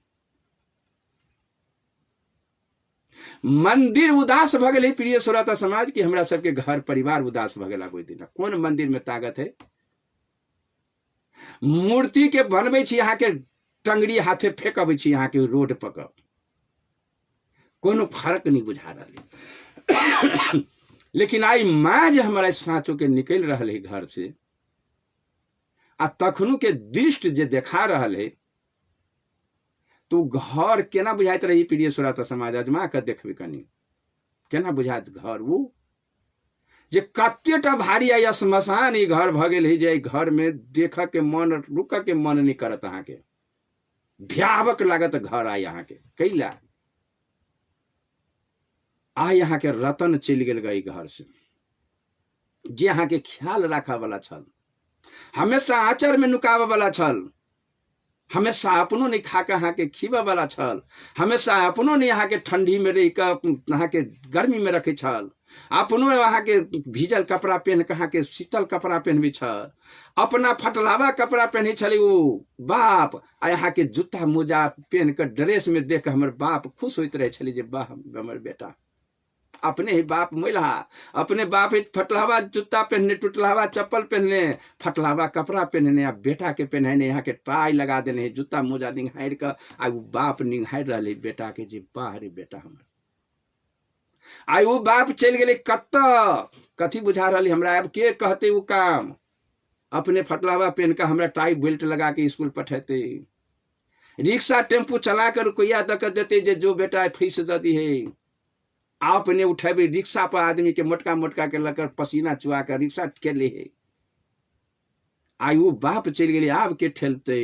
मंदिर उदास भ गेले प्रिय श्रोता समाज की हमरा सबके घर परिवार उदास भ गेला। कोई दिन कौन मंदिर में ताकत है? मूर्ति के बनबै छी यहाँ के टंगड़ी हाथे फेंक अबै छी यहाँ के रोड पर, कोनो फर्क नहीं बुझा रहा। लेकिन आई माँ जे हमारा साँचो के निकल रहल है घर से आ तखनु के दृष्टि जे देखा रहल है तो घर केना बुझाइत रही प्रिय श्रोता समाज? अजमा के देखबे कनी केना बुझाइत घर वो जे कतेटा भारी आई श्मशान ई घर भ गेल है जे घर में देख के मन रुक के मन नहीं करत, अहाँ के भयावक लागत घर आई यहाँ के कैला। आ यहाँ के रतन चल गेल गई घर से जे यहाँ के ख्याल रखा वाला छल, हमेशा आचर में नुकावे वाला छल, हमेशा अपनो नहीं खा के यहाँ के खीबे वाला छल, हमेशा अपनो नहीं यहाँ के ठंडी में रह के यहाँ के गर्मी में रखे छल, अपनो यहाँ के भीजल कपड़ा पहन के यहाँ के शीतल कपड़ा पहनबी छल, अपना फटलावा कपड़ा पहने छले वो बाप आ यहाँ के जूता मोजा पहन के ड्रेस में देख के हमर बाप खुश होते रहे छले जे वाह हमर बेटा अपने ही बाप मोलहा, अपने बाप ही फटलावा जूता पहनने, टुटलावा चप्पल पहनने, फटलावा कपड़ा पहनने, आ बेटा के पहनने यहाँ के टाई लगा देने, जूता मोजा निहार के आ बाप निहार रहे बेटा के जे बाहरी बेटा हमर। आई वो बाप चल गए कथी बुझा रही हमरा? अब के कहते वो काम? अपने फटलावा पहन के हमरा टाई बेल्ट लगा के स्कूल पठेते, रिक्शा टेम्पू चला कर रुपया दक देते जे जो बेटा फीस द दी है। आपने उठेबे रिक्शा पर आदमी के मोटका मोटका के लकर पसीना चुआ कर रिक्शा के ले है। आई वो बाप चल गए, आब के ठेलते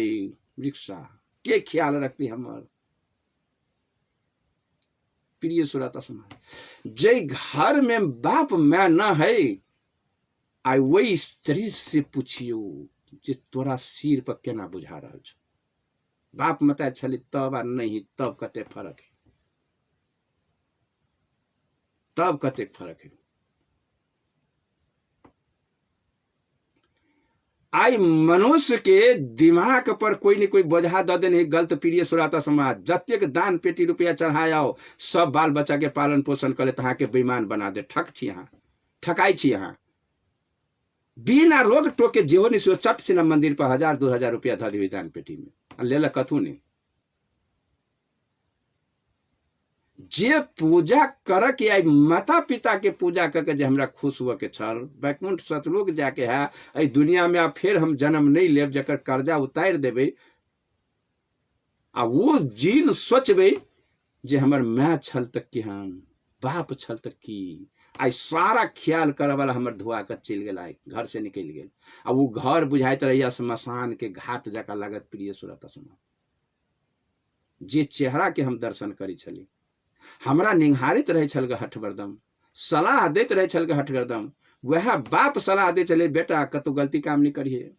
रिक्शा, के ख्याल रखते हमर? प्रिय श्रोता समाज, जे घर में बाप मैं न है आई वही स्त्री से पूछियो जे तोरा सिर पर केना बुझा रहा छ। बाप मता छले तब आ नहीं तब कते फर्क है, तब कते फर्क है। आई मनुष्य के दिमाग पर कोई न कोई बोझा द देने गलत प्रिय सुराता समाज। जतेक दान पेटी रुपया चढ़ाओ सब बाल बच्चा के पालन पोषण करे तहा के बेईमान बना दे। ठक छी यहाँ, ठकाई छी यहाँ। बिना रोग टोके जेहो नहीं सो चट से मंदिर पर 1000-2000 रुपया धर दी दान पेटी में ले कथू नहीं। जे पूजा कर के आई माता पिता के पूजा करके जे हमरा खुश हुआ के छल, बैकुंठ सतलोक जाके है आई दुनिया में अब फिर हम जन्म नहीं लेब, जकर कर्जा उतार देवे आ वो जीन सोचबे जे हमर माँ छल तक की, हम बाप छल तक की। आई सारा ख्याल करे वाला हमर धुआ कर चल गया, घर से निकल गए। अब वो घर बुझाइत रहिया श्मशान के घाट जका लागत। प्रिय सुरत सुना, जे चेहरा के हम दर्शन करी छली, हमरा निहारित रहे छल हठवर्दम, सलाह देत रहे छल हठवर्दम, वह बाप सलाह दे चले बेटा कतो गलती काम नहीं करिए,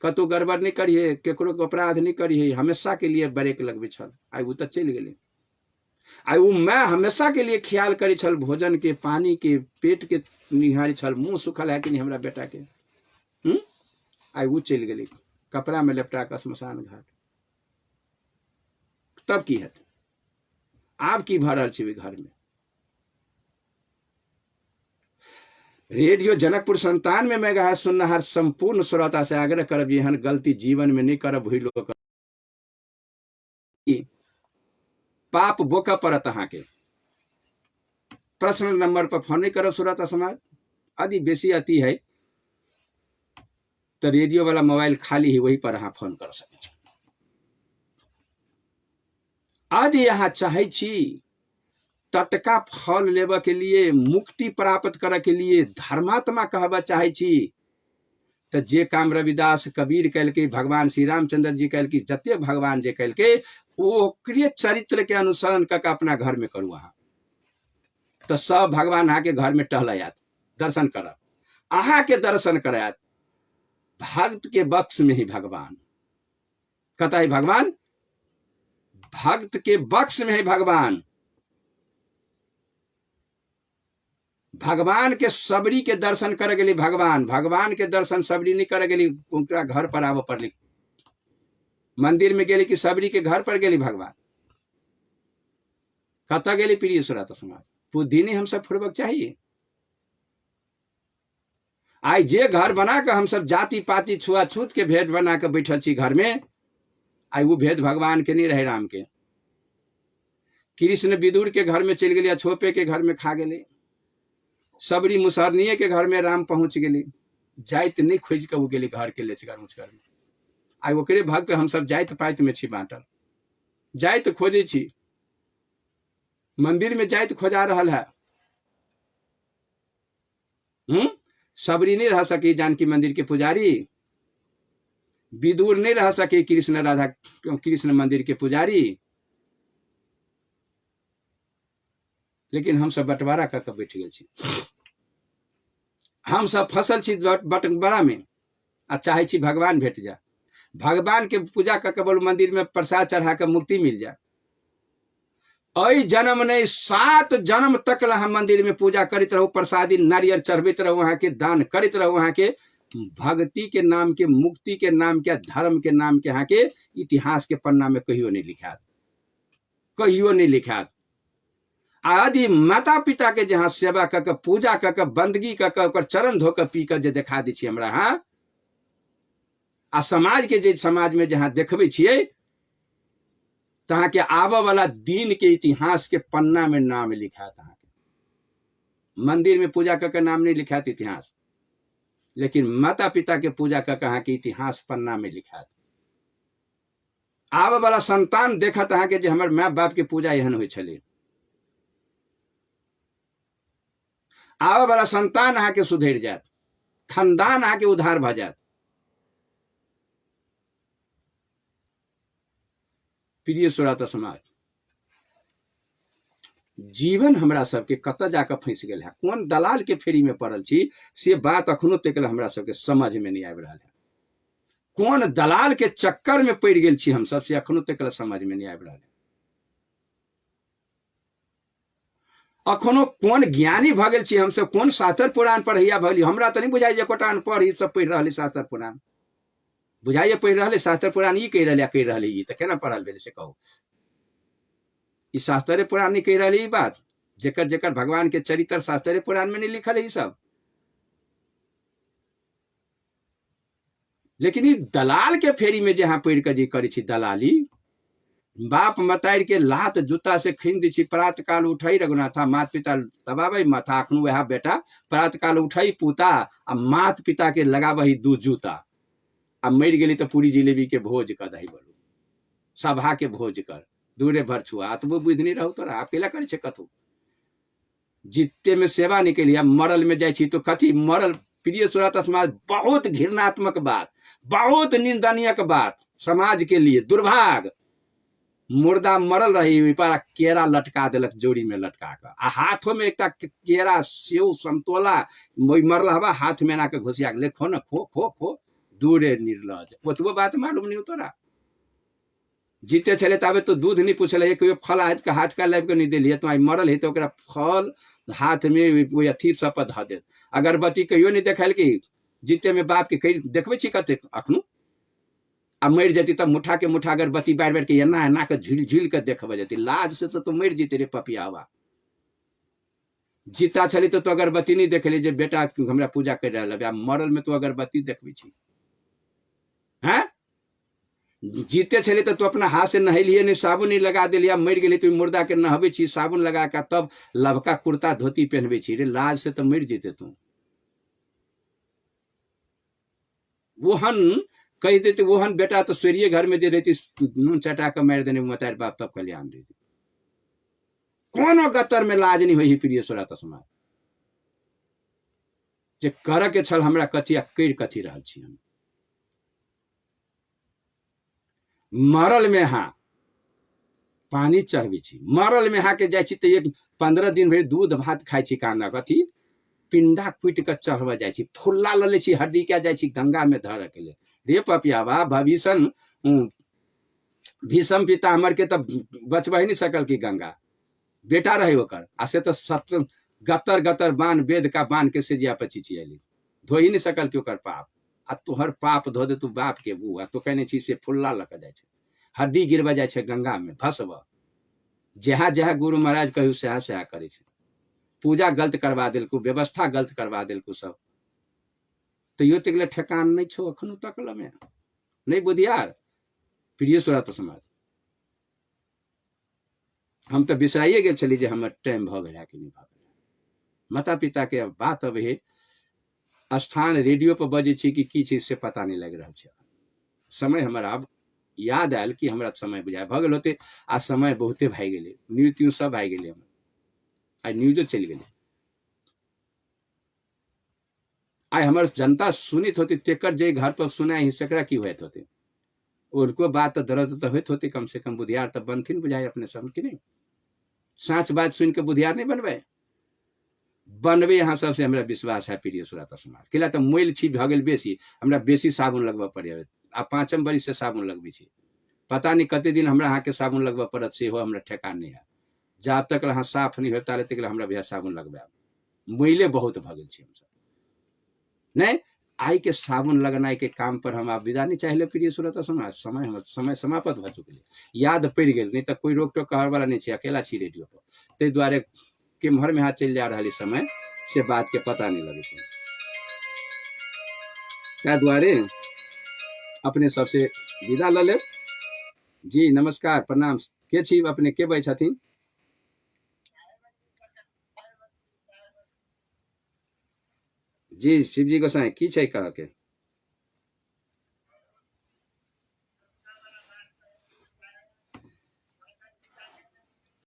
कतो गड़बड़ नहीं करिए, केकरो के अपराध नहीं करिए, हमेशा के लिए ब्रेक लगबे छल। आई वो तो चल गए। आई वो मैं हमेशा के लिए ख्याल करी छल, भोजन के, पानी के, पेट के निहारी छल, मुंह सुखल है कि नहीं हमरा बेटा के। आई वो चल गए कपड़ा में लपटा कर श्मशान घाट। तब की है आप की भरल छी घर में। रेडियो जनकपुर संतान में मैं गहा सुननहार संपूर्ण श्रोता से आग्रह करब एहन गलती जीवन में नहीं करब। हुई लोग पाप बोक पड़त अहाँ के। पर्सनल नंबर पर फोन नहीं करब श्रोता समाज। यदि बेसी अति है तो रेडियो वाला मोबाइल खाली है, वही पर अहाँ फोन कर सकते। यदि यहाँ चाहे छी टटका फल लेबा के लिए, मुक्ति प्राप्त करे के लिए, धर्मात्मा कहबा चाहे छी तो जे काम रविदास कबीर कैल के, भगवान श्री रामचंद्र जी कैल के, जते भगवान जे कैल के ओकरे चरित्र के अनुसरण करके अपना घर में करू अहाँ, तो सब भगवान अहाँ के घर में टहलत, दर्शन करब, अहाँ के दर्शन करायत। भक्त के बक्स में ही भगवान, कहता है भगवान भक्त के बक्स में है भगवान। भगवान के सबरी के दर्शन कर गेली भगवान, भगवान के दर्शन सबरी नहीं कर गेली, उनका घर पर आव पड़ली। मंदिर में गेली कि सबरी के घर पर गेली भगवान। कत गेली प्रिय सुरत समाज। बुद्धि नहीं हम सब फुरबक चाहिए। आई जे घर बना कर हम सब जाति पाति छुआछूत के भेद बना कर बैठल छी घर में, आई वो भेद भगवान के नहीं रहे, राम के। कृष्ण विदुर के घर में चल गए, छोपे के घर में खा गए, सबरी मुसरनिये के घर में राम पहुंच गए। जाइत नहीं खोज के वो गेली घर के ले घर ऊँच घर में। आई ओकरे भक्त हम सब जाइत पाइत में छी बांटल। जाइत खोजे छी, मंदिर में जाइत खोजा रहल है। सबरी नहीं रह सके जानकी मंदिर के पुजारी, विदुर नहीं रह सके कृष्ण राधा कृष्ण मंदिर के पुजारी, लेकिन हम सब बंटवारा करके बैठ गए छी। हम सब फसल छी बंटवारा में आ चाहे छी भगवान भेट जा, भगवान के पूजा करके बोल मंदिर में प्रसाद चढ़ा के मुक्ति मिल जाए। अई जन्म नहीं 7 जन्म तक हम मंदिर में पूजा करित रहू, प्रसादी नारियल चढ़बित रहू, वहां के दान करित रहू, वहां के भक्ति के नाम के, मुक्ति के नाम के, धर्म के नाम के यहाँ के इतिहास के पन्ना में कहियो नहीं लिखा, कहियो नहीं लिखा। आदि माता पिता के जहाँ सेवा करके, पूजा करके, बंदगी करके, चरण धोकर पी कर जे देखा दी हमरा हाँ, आ समाज के जे समाज में जहाँ देखबे छियै तहाँ के आबा वाला दिन के इतिहास के पन्ना में नाम लिखा। तहाँ के मंदिर में पूजा करके नाम नहीं लिखा इतिहास, लेकिन माता पिता के पूजा करके यहाँ के इतिहास पन्ना में लिखा। आबा वाला संतान देखा तहाँ के जे हमर माँ बाप के पूजा एहन होइ छलै, आबा वाला संतान अहाँ के सुधर जात, खानदान अहाँ के उद्धार भ जात। प्रिय श्रोता समाज, जीवन हमरा सबके कतऽ जाकर फंस गेल है, कौन दलाल के फेरी में पड़ल छी से बात अखनो तक हमरा सबके समझ में नहीं आबि रहा है। कौन दलाल के चक्कर में पड़ गेल छी हम सब से अखनो तक समझ में नहीं आबि रहा है। अखनो कौन ज्ञानी भ गेल छी हम सब, कौन शास्त्र पुराण पढ़ैया भली, हमरा तो नहीं बुझाई कोटान पढ़ ई सब पढ़ रहे शास्त्र पुराण, बुझाइए पढ़ रहे शास्त्र पुराण ई कह रहे ई तो केना पढ़ल भेल से कहू। ई शास्त्र पुराण नहीं कह रहे ई बात, जेकर जेकर भगवान के चरित्र शास्त्र पुराण में नहीं लिखल है ई सब। लेकिन ई दलाल के फेरी में जहाँ पढ़ के जे करे छी दलाली, बाप मतारि के लात जूता से खीन दी छी, प्रात काल उठई रघुनाथा मात पिता दबावे माथा, अखनो वह बेटा प्रात काल उठई पूता आ मात पिता के लगावही दू जूता, आ मर गेली तो पूरी जिलेबी के भोज कर दही बोलू, सभा के भोज कर दूरे भर छुआ, तो वो बुद्धि नहीं रहो तोरा अकेला करे छे कथू। जित्ते में सेवा निकलिया, मरल में जाए छी तो कथी मरल, प्रिय सुरत समाज बहुत घृणात्मक बात, बहुत निंदनीय बात समाज के लिए, दुर्भाग्य। मुर्दा मरल रही पर केरा लटका दिलक जोड़ी में लटका कर, आ हाथों में एक केरा सेव संतोला मरल हवा हाथ में ना के घुसिया ले खो न खो खो खो, दूरे निर्लज, ओतबो बात मालूम नहीं तोरा। जीते चले तबे तो दूध नहीं पूछल, एक फल हाथ का लाइब के नहीं दिलिए, तो मरल है तो फल हाथ में वो अथी सब ध दे, अगरबत्ती कहियो नहीं देखल कि जीते में बाप के कही देखबे छी कते अखनो, आ मर जाती तब मुठा के मुठा अगरबत्ती बैठ बैठ के एना एना के झील झील के देखब जाती, लाज से तो मर जीते रे पपियावा। जीता छली तो अगरबत्ती नहीं देख ली बेटा हमरा पूजा कर रहा, मरल में तो अगरबत्ती देखबे छी हैं। जीते छले तो अपना हाथ से नहलिए नहीं, साबुन नहीं लगा दिलिया, मर गई तो मुर्दा के नहबे छी साबुन लगा के, तब लबका कुर्ता धोती पहनबे छी रे, लाज से तो मर जीते तू। वोहन कह देते वोहन बेटा तो सूर्य घर में जो रहती नून चटा के मार देने मतार बाप तब कल्याण रहती, कोनो गतर में लाज नहीं हुई प्रिय सुरत समाज। जे कर के छल हमरा कथी आ कर कथी रहल छी हम। मरल में हाँ पानी चढ़बे छी, मरल में हाँ के जाए छी तो एक 15 दिन भर दूध भात खाए छी, काना कथी पिंडा कुट के चढ़ब जाए छी, फुल्ला ले छी हड्डी क्या जाए छी गंगा में धर के ले रे पपियावा। भविष्य भीषम पिता हमर के तब बचबा ही नहीं सकल की गंगा बेटा रहे ओकर, आ से तो सत्र गतर गतर बान वेद का बान के सेजिया पर चिचियली, धो ही नहीं सकल कि ओकर पाप, आ तोहर पाप धो दे तू बाप के बुआ, तो कहने छी से फुल्ला लग जाए छे, हड्डी गिरबा जाए छे गंगा में भसब, जहाँ जहाँ गुरु महाराज कहू सहा सहा करे छे, पूजा गलत करवा दिलकू, व्यवस्था गलत करवा दिलकू सब, तो यो तक ठेकान नहीं छो अखनो तक में नहीं बुधियार प्रिय सुरत समाज। हम तो बिसराइए गेल छली जे हमर टाइम भ गया कि नहीं भ गया। माता पिता के बात अब है स्थान रेडियो पर बजे छी कि की चीज से पता नहीं लग रहा है। समय हमारा अब याद आयल कि हमारा समय बुझाय भ गेल होते, आ समय बहुते भाई गेले, न्यूज त्यूज सब भाई गेले, आज न्यूजो चल गए, आज हमारे जनता सुनित होती तेकर जे घर पर सुना ही सकरा की होते होते, उनको बात तो दर्द तो होते होते, कम से कम बुधियार तो बनथिन बुझाए अपने सब की नहीं, साँच बात सुन के बुधियार नहीं बनबे, बनबे यहाँ सबसे हमरा विश्वास है प्रिय सुरत समाज। किला तो मोल छी भ गेल बेसी, हमरा बेसी साबुन लगबा पड़े, आ 5म बरी से साबुन लगबे छी, पता नहीं कते दिन हमरा यहाँ के साबुन लगबा पड़त से हो हमरा ठेकान नहीं है, जब तक हाँ साफ नहीं होता तक हमरा भैया साबुन लगबा, मोइले बहुत भ गेल छी हम सब नहीं। आई के साबुन लगनाई के काम पर हम आप विदा नहीं चाहले प्रिय सुरत समाज। समय समाप्त भ चुके, याद पड़ गए, नहीं तो कोई रोक टोक कहर वाला नहीं छे, अकेला छी रेडियो पर, ते द्वारे केम्हर में हाथ चल जा रहा समय से बात के पता नहीं लगे छे, त्या द्वारे अपने सबसे विदा ल ले जी। नमस्कार प्रणाम, के छी अपने के भाई छथिन जी? शिवजी गोसाई की छै कह के